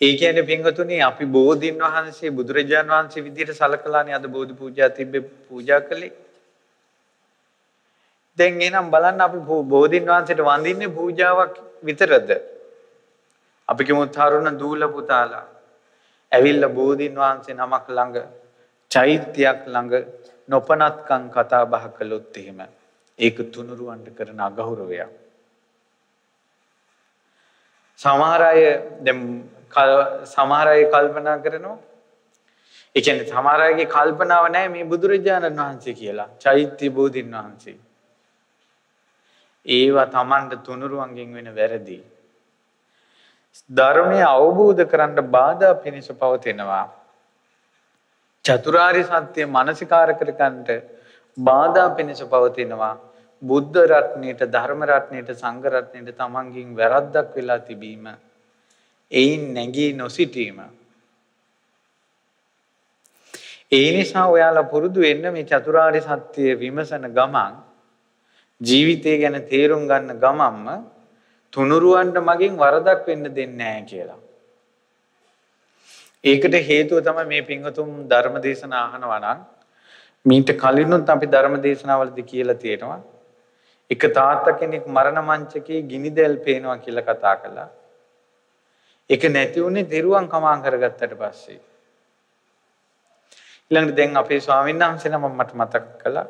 ඒ කියන්නේ පින්වතුනි අපි බෝධින් වහන්සේ බුදුරජාන් වහන්සේ විදිහට සලකලානේ අද බෝධි පූජා තිබ්බේ පූජා කළේ. දැන් එනම් බලන්න අපි බෝධින් වහන්සේට වඳින්නේ පූජාවක් විතරද? අපි කිමු තරුණ දූල පුතාලා ඇවිල්ලා බෝධින් වහන්සේ නමක් ළඟ චෛත්‍යයක් ළඟ නොපනත්කම් කතා බහ කළොත් එහෙම ඒක තුනුරුවන්ට කරන අගෞරවයක්. සමහර අය කල්පනා කරනවා ඒ කියන්නේ සමහර අයගේ කල්පනාව නැහැ මේ බුදුරජාණන් වහන්සේ කියලා චෛත්‍ය බෝධින් වහන්සේ. ඒවා Tamanට තුනුරුවන්ගෙන් වෙන වැරදි. ධර්මය අවබෝධ කරන්න බාධා පිණිස පවතිනවා. චතුරාර්ය සත්‍ය මානසිකාර කරගන්නට බාධා පිණිස පවතිනවා. බුද්ධ රත්නයේට ධර්ම රත්නයේට සංඝ රත්නයේට තමන්ගෙන් වැරද්දක් වෙලා තිබීම ඒයින් නැගී නොසිටීම. ඒ නිසා ඔයාලා පුරුදු වෙන්න මේ චතුරාර්ය සත්‍ය විමසන ගමන් ජීවිතය ගැන තේරුම් ගන්න ගමන්ම තුනුරුවන්ට මගෙන් වරදක් වෙන්න දෙන්නේ නැහැ කියලා. ඒකට හේතුව තමයි මේ පින්වතුන් ධර්ම දේශනා අහනවා නම් මීට කලිනුත් අපි ධර්ම දේශනාවලදී කියලා තියෙනවා. එක තාත්තා කෙනෙක් මරණ මංචකේ ගිනි දැල් පේනවා කියලා කතා කළා. ඒක නැති වුණේ දිරුවන් කමාන් කරගත්තට පස්සේ. ඊළඟට දැන් අපේ ස්වාමීන් වහන්සේ නම මට මතක් කළා.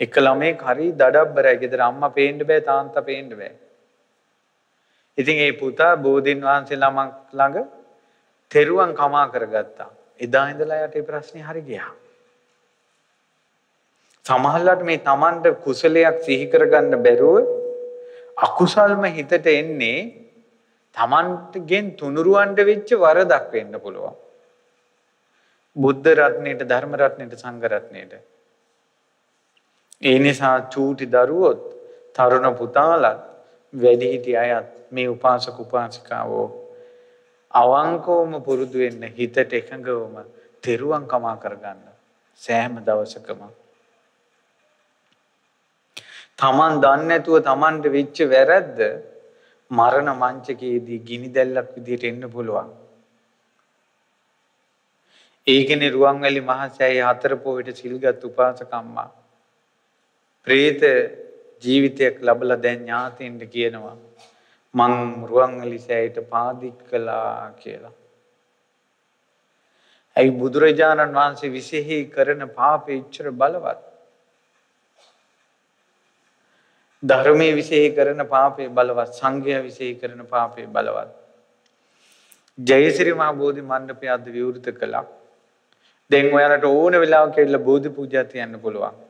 එක ළමෙක් හරි දඩබ්බරයි. ගෙදර අම්මා පේන්න බෑ තාත්තා පේන්න බෑ. ඉතින් ඒ පුතා බෝධින් වහන්සේ ළඟ තෙරුවන් කමා කරගත්තා. එදා ඉඳලා යට ඒ ප්‍රශ්නේ හරි ගියා. සමහරවිට මේ Tamanට කුසලයක් සිහි කරගන්න බැරුව අකුසල්ම හිතට එන්නේ Tamanටගෙන් තුනුරුවන්ට වෙච්ච වරදක් වෙන්න පුළුවන්. බුද්ධ රත්නයේට ධර්ම රත්නයේට සංඝ රත්නයේට. ඒ නිසා චූටි දරුවොත් තරුණ පුතාලත් වැඩිහිටි අයත් මේ උපාසක උපාසිකාවෝ අවංකවම පුරුදු වෙන්න හිතට එකඟවම තෙරුවන් කමා කරගන්න සෑම දවසකම. Taman දන්නේ නැතුව Tamanට වෙච්ච වැරද්ද මරණ මංචකයේදී ගිනි දැල්ලක් විදියට එන්න පුළුවන්. ඒකනේ රුවන්වැලි මහසෑය 4 පොයට සිල්ගත් උපාසකම්මා ප්‍රේත ජීවිතයක් ලැබලා දැන් ඥාතින්ට කියනවා මං රුවන්වැලි සෑයට පාදික් කළා කියලා. ඇයි බුදුරජාණන් වහන්සේ විශේෂී කරන පාපේ ඉච්ඡර බලවත්. ධර්මයේ විශේෂී කරන පාපේ බලවත්. සංඝයා විශේෂී කරන පාපේ බලවත්. ජයශ්‍රී මහ බෝධි මණ්ඩපය අද විවෘත කළා. දැන් ඔයාලට ඕන වෙලාවක ඇවිල්ලා බෝධි පූජා තියන්න පුළුවන්.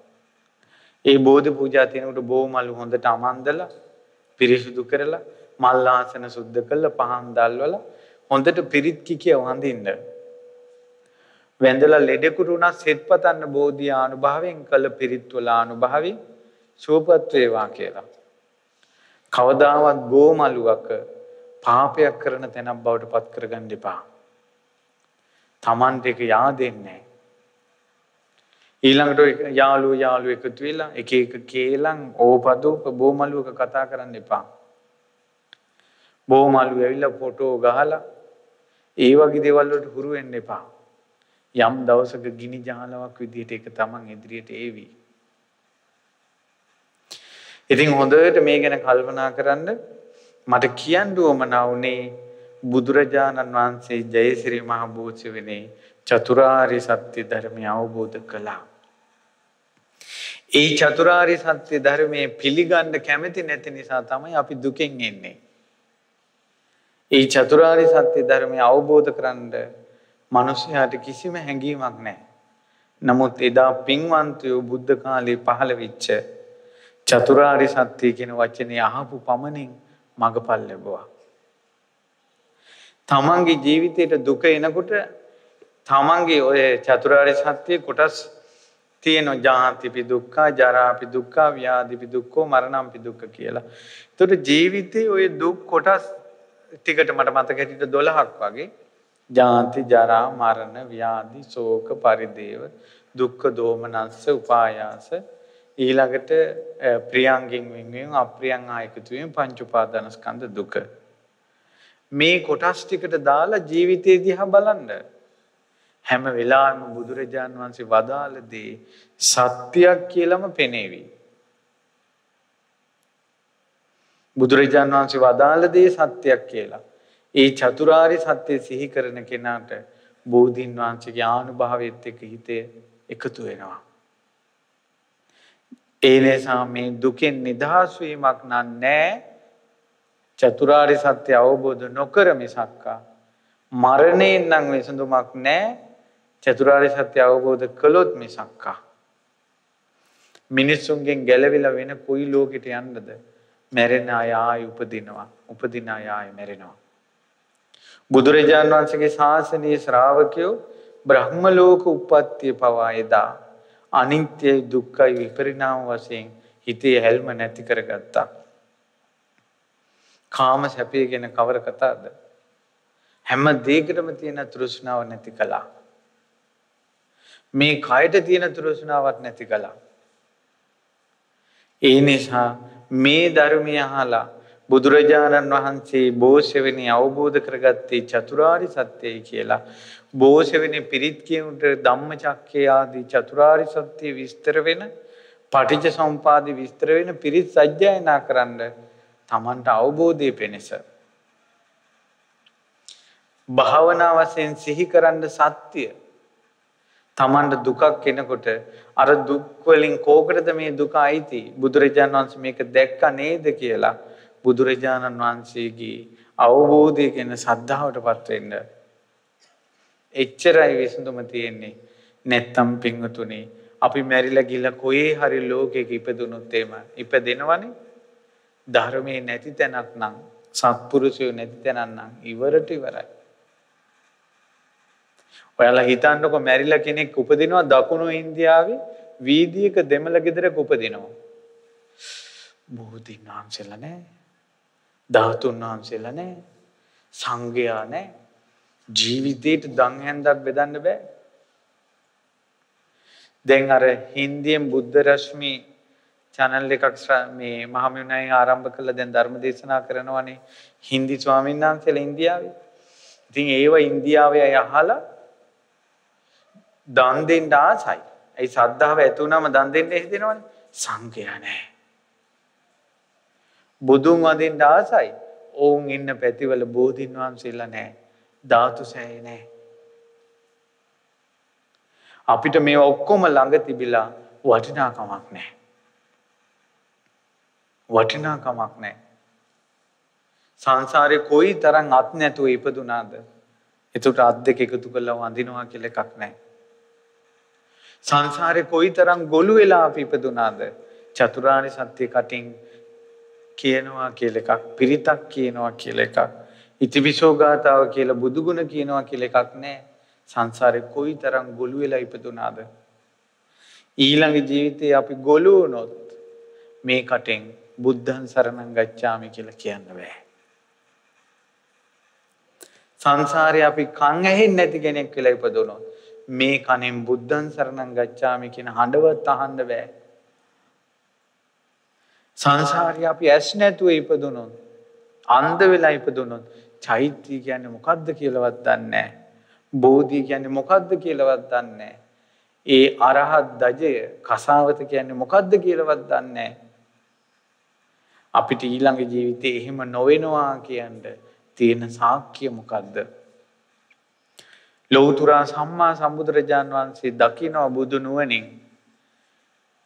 ඒ බෝධි පූජා තියනකොට බෝමල් හොඳට අමන්දලා පිරිසිදු කරලා මල් ආසන සුද්ධ කරලා පහන් දැල්වලා හොඳට පිරිත් කිකිය වඳින්න. වැඳලා ලෙඩෙකුට උනා සෙත් පතන්න බෝධි ආනුභාවයෙන් කළ පිරිත් වල ආනුභාවයෙන් සුවපත් වේවා කියලා. කවදාවත් බෝමලුවක පාපයක් කරන තැනක් බවට පත් කරගන්න එපා. Tamanට ඒක yaadෙන්නේ. ඊළඟට යාළුවෝ එකතු වෙලා එක කේලම් ඕපදූප බෝමලුවක කතා කරන්න එපා. බෝමලුව ඇවිල්ලා ෆොටෝ ගහලා ඒ වගේ දේවල් වලට හුරු වෙන්න එපා. යම් දවසක ගිනි ජාලාවක් විදියට ඒක Taman ඉදිරියට ඒවි. ඉතින් හොඳට මේ ගැන කල්පනා කරන්න මට කියන්න උවමනා වුණේ බුදුරජාණන් වහන්සේ ජයශ්‍රී මහ බෝසත්වනේ චතුරාර්ය සත්‍ය ධර්මය අවබෝධ කළා. ඒ චතුරාර්ය සත්‍ය ධර්මයේ පිළිගන්න කැමති නැති නිසා තමයි අපි දුකෙන් එන්නේ. ඒ චතුරාර්ය සත්‍ය ධර්මය අවබෝධ කරගන්න මිනිසයාට කිසිම හැඟීමක් නැහැ. නමුත් එදා පින්වන්තයෝ බුද්ධ කාලේ පහළ වෙච්ච චතුරාර්ය සත්‍ය කියන වචනේ අහපු පමණින් මඟපල් ලැබුවා. තමන්ගේ ජීවිතේට දුක එනකොට තමන්ගේ ඔය චතුරාර්ය සත්‍ය කොටස් තියෙනවා. ජාතිපි දුක්ඛ, ජරාපි දුක්ඛ, ව්‍යාධිපි දුක්ඛ, මරණම්පි දුක්ඛ කියලා. ඒතකොට ජීවිතේ ඔය දුක් කොටස් ටිකට මට මතක හිටිට 12ක් වගේ. ජාති, ජරා, මරණ, ව්‍යාධි, ශෝක, පරිදේව, දුක්ඛ, දෝමනස්ස, උපායාස, ඊළඟට ප්‍රියංගෙන් වෙන්වීම, අප්‍රියං ආ එකතු වීම, පංච උපාදානස්කන්ධ දුක. මේ කොටස් ටිකට දාලා ජීවිතේ දිහා බලන්න. හැම වෙලාවෙම බුදුරජාන් වහන්සේ වදාළ දේ සත්‍යයක් කියලාම පෙනේවි. බුදුරජාන් වහන්සේ වදාළ දේ සත්‍යයක් කියලා. ඒ චතුරාර්ය සත්‍ය සිහි කරන කෙනාට බෝධීන් වහන්සේගේ ආනුභාවයත් එක්ක හිතේ එකතු වෙනවා. ඒ නිසා මේ දුකෙන් නිදහස් වීමක් නැහැ. චතුරාර්ය සත්‍ය අවබෝධ නොකර මිසක්කා මරණයෙන් නම් විසඳුමක් නැහැ. චතුරාර්ය සත්‍ය අවබෝධ කළොත් මිසක්කා මිනිසුන්ගෙන් ගැලවිලා වෙන කොයි ලෝකෙට යන්නද? මැරෙන අය ආයි උපදිනවා. උපදින අය ආයි මැරෙනවා. බුදුරජාණන් වහන්සේගේ ශාසනීය ශ්‍රාවකයෝ බ්‍රහ්ම ලෝක උප්පත්තිය පවා එදා අනිත්‍යයි දුක්ඛයි විපරිණාම වශයෙන් හිතේ හැල්ම නැති කරගත්තා. කාම සැපය ගැන කවර කතාවද? හැම දෙයකටම තියෙන තෘෂ්ණාව නැති කළා. මේ කයට තියෙන තෘෂ්ණාවක් නැති කළා. ඒ නිසා මේ ධර්මය අහලා බුදුරජාණන් වහන්සේ බෝසෙවෙනි අවබෝධ කරගත්තේ චතුරාර්ය සත්‍යයි කියලා. බෝසෙවෙනි පිරිත් කියුන්ට ධම්මචක්කය ආදී චතුරාර්ය සත්‍ය විස්තර වෙන පටිච්ච සමුපාද විස්තර වෙන පිරිත් සජ්ජායනා කරන්න තමන්ට අවබෝධය පිණිස භාවනා වශයෙන් සිහි කරන්න සත්‍ය තමන්ට දුකක් එනකොට අර දුක් වලින් කෝකටද මේ දුක අයිති? බුදුරජාණන් වහන්සේ මේක දැක්කා නේද කියලා බුදුරජාණන් වහන්සේගේ අවබෝධය ගැන සද්ධාවටපත් වෙන්න. එච්චරයි විසඳුම තියෙන්නේ. නැත්තම් පින්වතුනි අපි මැරිලා ගිහලා කොහේ හරි ලෝකයක ඉපදුනොත් එහෙම ඉපදෙනවනේ. ධර්මයේ නැති තැනක් නම් සත්පුරුෂයෝ නැති තැනක් නම් ඉවරට ඉවරයි. ඔයාලා හිතන්නකො මැරිලා කෙනෙක් උපදිනවා දකුණු ඉන්දියාවේ වීදියේක දෙමළ ගෙදරක උපදිනවා. බෝධීන් වහන්සේලා නැහැ. ධාතුන් වහන්සේලා නැහැ. සංඝයා නැහැ. ජීවිතේට දන් හැන්දක් බෙදන්න බෑ. දැන් අර හින්දියෙන් බුද්ධ රශ්මි channel එකක් මේ මහමෙවුනායි ආරම්භ කළා. දැන් ධර්ම දේශනා කරනවානේ හින්දි ස්වාමීන් වහන්සේලා ඉන්දියාවේ. ඉතින් ඒව ඉන්දියාවේ අය අහලා දන් දෙන්න ආසයි. ඒ ශ්‍රද්ධාව ඇති වුණාම දන් දෙන්න හිතෙනවනේ. සංඝයා නැහැ. බුදුන් වදින්න ආසයි. ඕන් ඉන්න පැතිවල බෝධින් වහන්සේලා නැහැ. ධාතු සෑය නැහැ. අපිට මේ ඔක්කොම ළඟ තිබිලා වටිනාකමක් නැහැ. වටිනාකමක් නැහැ. සංසාරේ කොයි තරම් අත් නැතුව ඉපදුනාද? ඒකට අත් දෙක එකතු කරලා වඳිනවා කියලා එකක් නැහැ. සංසාරේ කොයි තරම් ගොළු වෙලා අපි ඉපදුනාද? චතුරාර්ය සත්‍ය කටින් කියනවා කියලා එකක්, පිරිතක් කියනවා කියලා එකක්, ඉතිවිසෝ ගාතාව කියලා බුදුගුණ කියනවා කියලා එකක් නැහැ. සංසාරේ කොයි තරම් ගොළු වෙලා ඉපදුනාද? ඊළඟ ජීවිතේ අපි ගොළු වුණොත් මේ කටෙන් බුද්ධං සරණං ගච්ඡාමි කියලා කියන්න බෑ. සංසාරේ අපි කන් ඇහෙන්නේ නැති කෙනෙක් කියලා ඉපදුනොත් මේ කනෙන් බුද්ධං සරණං ගච්ඡාමි කියන හඬවත් අහන්න බෑ. සංසාරේ අපි ඇස් නැතුව ඉපදුනොත්, අන්ධ වෙලා ඉපදුනොත් චෛත්‍ය කියන්නේ මොකද්ද කියලාවත් දන්නේ නැහැ. බෝධි කියන්නේ මොකද්ද කියලාවත් දන්නේ නැහැ. ඒ අරහත් දජය කසාවත කියන්නේ මොකද්ද කියලාවත් දන්නේ නැහැ. අපිට ඊළඟ ජීවිතේ එහෙම නොවෙනවා කියන්න තියෙන සාක්ෂිය මොකද්ද? ලෞතර සම්මා සම්බුදුරජාන් වහන්සේ දකින්න බුදු නුවණින්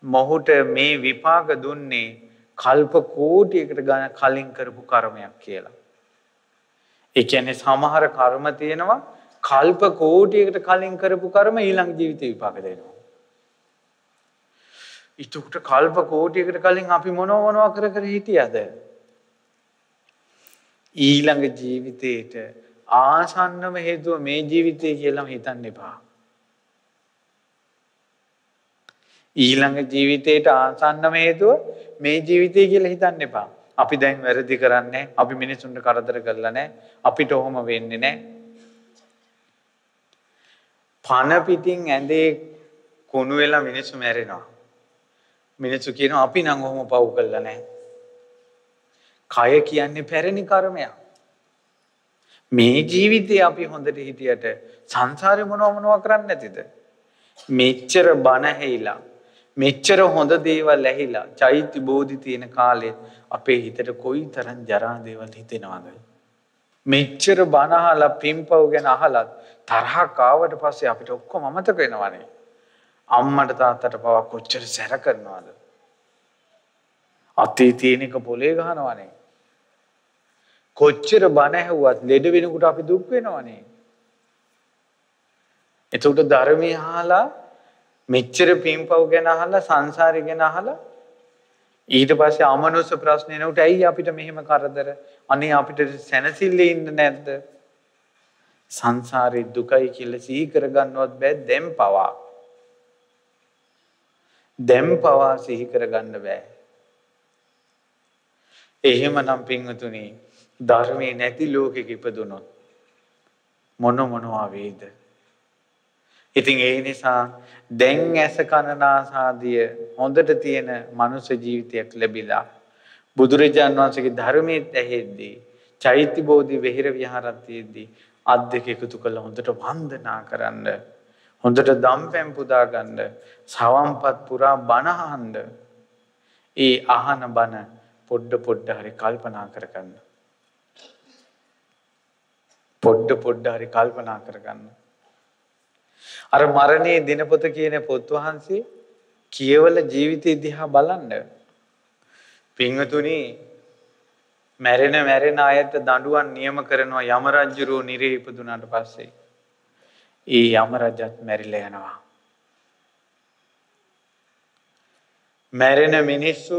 මොහුට මේ විපාක දුන්නේ කල්ප කෝටියකට ගණන් කලින් කරපු කර්මයක් කියලා. ඒ කියන්නේ සමහර කර්ම තියෙනවා කල්ප කෝටියකට කලින් කරපු කර්ම ඊළඟ ජීවිතේ විපාක දෙනවා. ඊටුකට කල්ප කෝටියකට කලින් අපි මොනවා කර හිටියද? ඊළඟ ජීවිතේට ආසන්නම හේතුව මේ ජීවිතේ කියලා හිතන්න එපා. ඊළඟ ජීවිතේට ආසන්නම හේතුව මේ ජීවිතය කියලා හිතන්න එපා. අපි දැන් වැරදි කරන්නේ, අපි මිනිසුන්ට කරදර කරලා නැහැ, අපිට ඔහොම වෙන්නේ නැහැ. පන පිටින් ඇඳේ කුණු වෙලා මිනිස්සු මැරෙනවා. මිනිස්සු කියනවා අපි නම් ඔහොම පව් කළා නැහැ. කය කියන්නේ පැරණි කර්මයක්. මේ ජීවිතේ අපි හොඳට හිටියට සංසාරේ මොනවා කරන්නේ නැතිද? මෙච්චර බණ ඇහිලා මෙච්චර හොඳ දේවල් ඇහිලා චෛත්‍ය බෝධි තියෙන කාලේ අපේ හිතට කොයිතරම් ජරා දේවල් හිතෙනවද? මෙච්චර බණ අහලා පින්පව් ගැන අහලා තරහක් ආවට පස්සේ අපිට ඔක්කොම අමතක වෙනවනේ. අම්මට තාත්තට පවා කොච්චර සැර කරනවද? අතේ තියෙන එක පොලේ ගහනවනේ. කොච්චර බණ ඇහුවත් ලෙඩ වෙනකොට අපි දුක් වෙනවනේ. එතකොට ධර්මය අහලා මෙච්චර පින්පව් ගැන අහලා සංසාරය ගැන අහලා ඊට පස්සේ අමනුෂ්‍ය ප්‍රශ්න එනකොට ඇයි අපිට මෙහෙම කරදර? අනේ අපිට සැනසෙල්ලේ ඉන්න නැද්ද? සංසාරේ දුකයි කියලා සිහි කරගන්නවත් බෑ දැන් පවා. දැන් පවා සිහි කරගන්න බෑ. එහෙමනම් පින්වතුනි ධර්මයේ නැති ලෝකෙක ඉපදුනොත් මොනවා වේද? ඉතින් ඒ නිසා දැන් ඇස කන නාසාදිය හොඳට තියෙන මනුෂ්‍ය ජීවිතයක් ලැබිලා බුදුරජාන් වහන්සේගේ ධර්මයේ ඇහෙද්දී චෛත්‍ය බෝධි විහෙර විහාරයේදී අත් දෙක එකතු කරලා හොඳට වන්දනා කරන්න, හොඳට දම්පැන් පුදා ගන්න, සවම්පත් පුරා බණ අහන්න. ඒ අහන බණ පොඩ හරි කල්පනා කරගන්න. පොඩ හරි කල්පනා කරගන්න. අර මරණයේ දිනපොත කියන පොත් වහන්සේ කියවල ජීවිතය දිහා බලන්න. පින්වතුනි මැරෙන අයට දඬුවම් නියම කරනවා යම රජුරෝ නිරේ ඉපදුනාට පස්සේ. ඒ යම රජත් මැරිලා යනවා. මැරෙන මිනිස්සු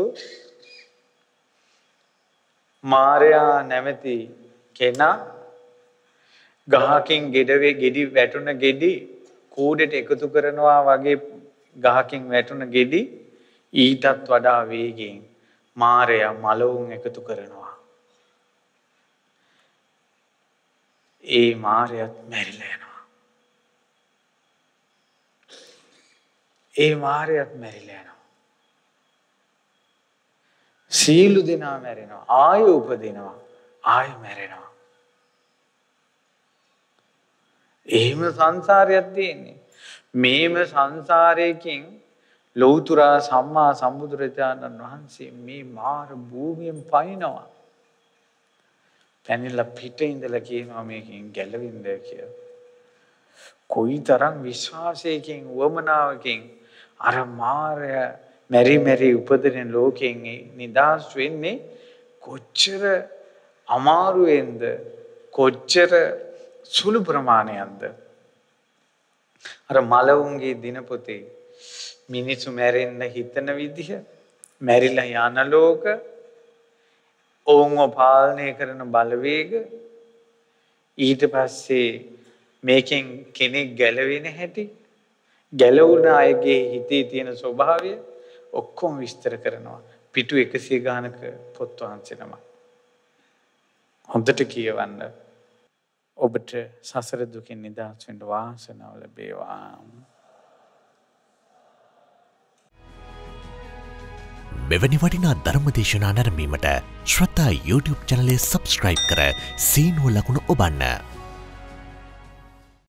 මාරයා නැමැති කෙනා ගහකින් ගෙඩි වැටුණ ගෙඩි කූඩේට එකතු කරනවා වගේ ගහකින් වැටුණ ගෙඩි ඊටත් වඩා වේගයෙන් මාරයා මලවුන් එකතු කරනවා. ඒ මාරයාත් මැරිලා යනවා. ඒ මාරයාත් මැරිලා යනවා. සීලු දෙනා මැරෙනවා. ආය උපදිනවා. ආය මැරෙනවා. එහෙම සංසාරයක් තියෙන්නේ. මේම සංසාරයකින් ලෞතුරා සම්මා සම්බුදුරජාණන් වහන්සේ මේ මාර භූමියෙන් පයින්නවා. පැනිලා පිටේ ඉඳලා කියනවා මේකෙන් ගැලවෙන්න කියලා. කොයිතරම් විශ්වාසයකින් වමනාවකින් අර මාරය මෙරි උපදින ලෝකයෙන් නිදහස් වෙන්නේ කොච්චර අමාරුවෙන්ද කොච්චර සුළු ප්‍රමාණයක්ද? අර මලවුන්ගේ දිනපොතේ මිනිසු මැරෙන්න හිතන විදිහ, මැරිලා යන ලෝක, ඔවුන්ව පාලනය කරන බලවේග, ඊට පස්සේ මේකෙන් කෙනෙක් ගැලවෙන හැටි, ගැලවුණ අයගේ හිතේ තියෙන ස්වභාවය ඔක්කොම විස්තර කරනවා. පිටු 100 ගානක පොත් වහන්සේ නම. හොඳට කියවන්න. ඔබට සසර දුකින් නිදහස් වෙන්න වාසනාව ලැබේවා. මෙවැනි වටිනා ධර්මදේශනා නැරඹීමට ශ්‍රද්ධා YouTube චැනලය සබ්ස්ක්‍රයිබ් කර සීනුව ලකුණ ඔබන්න.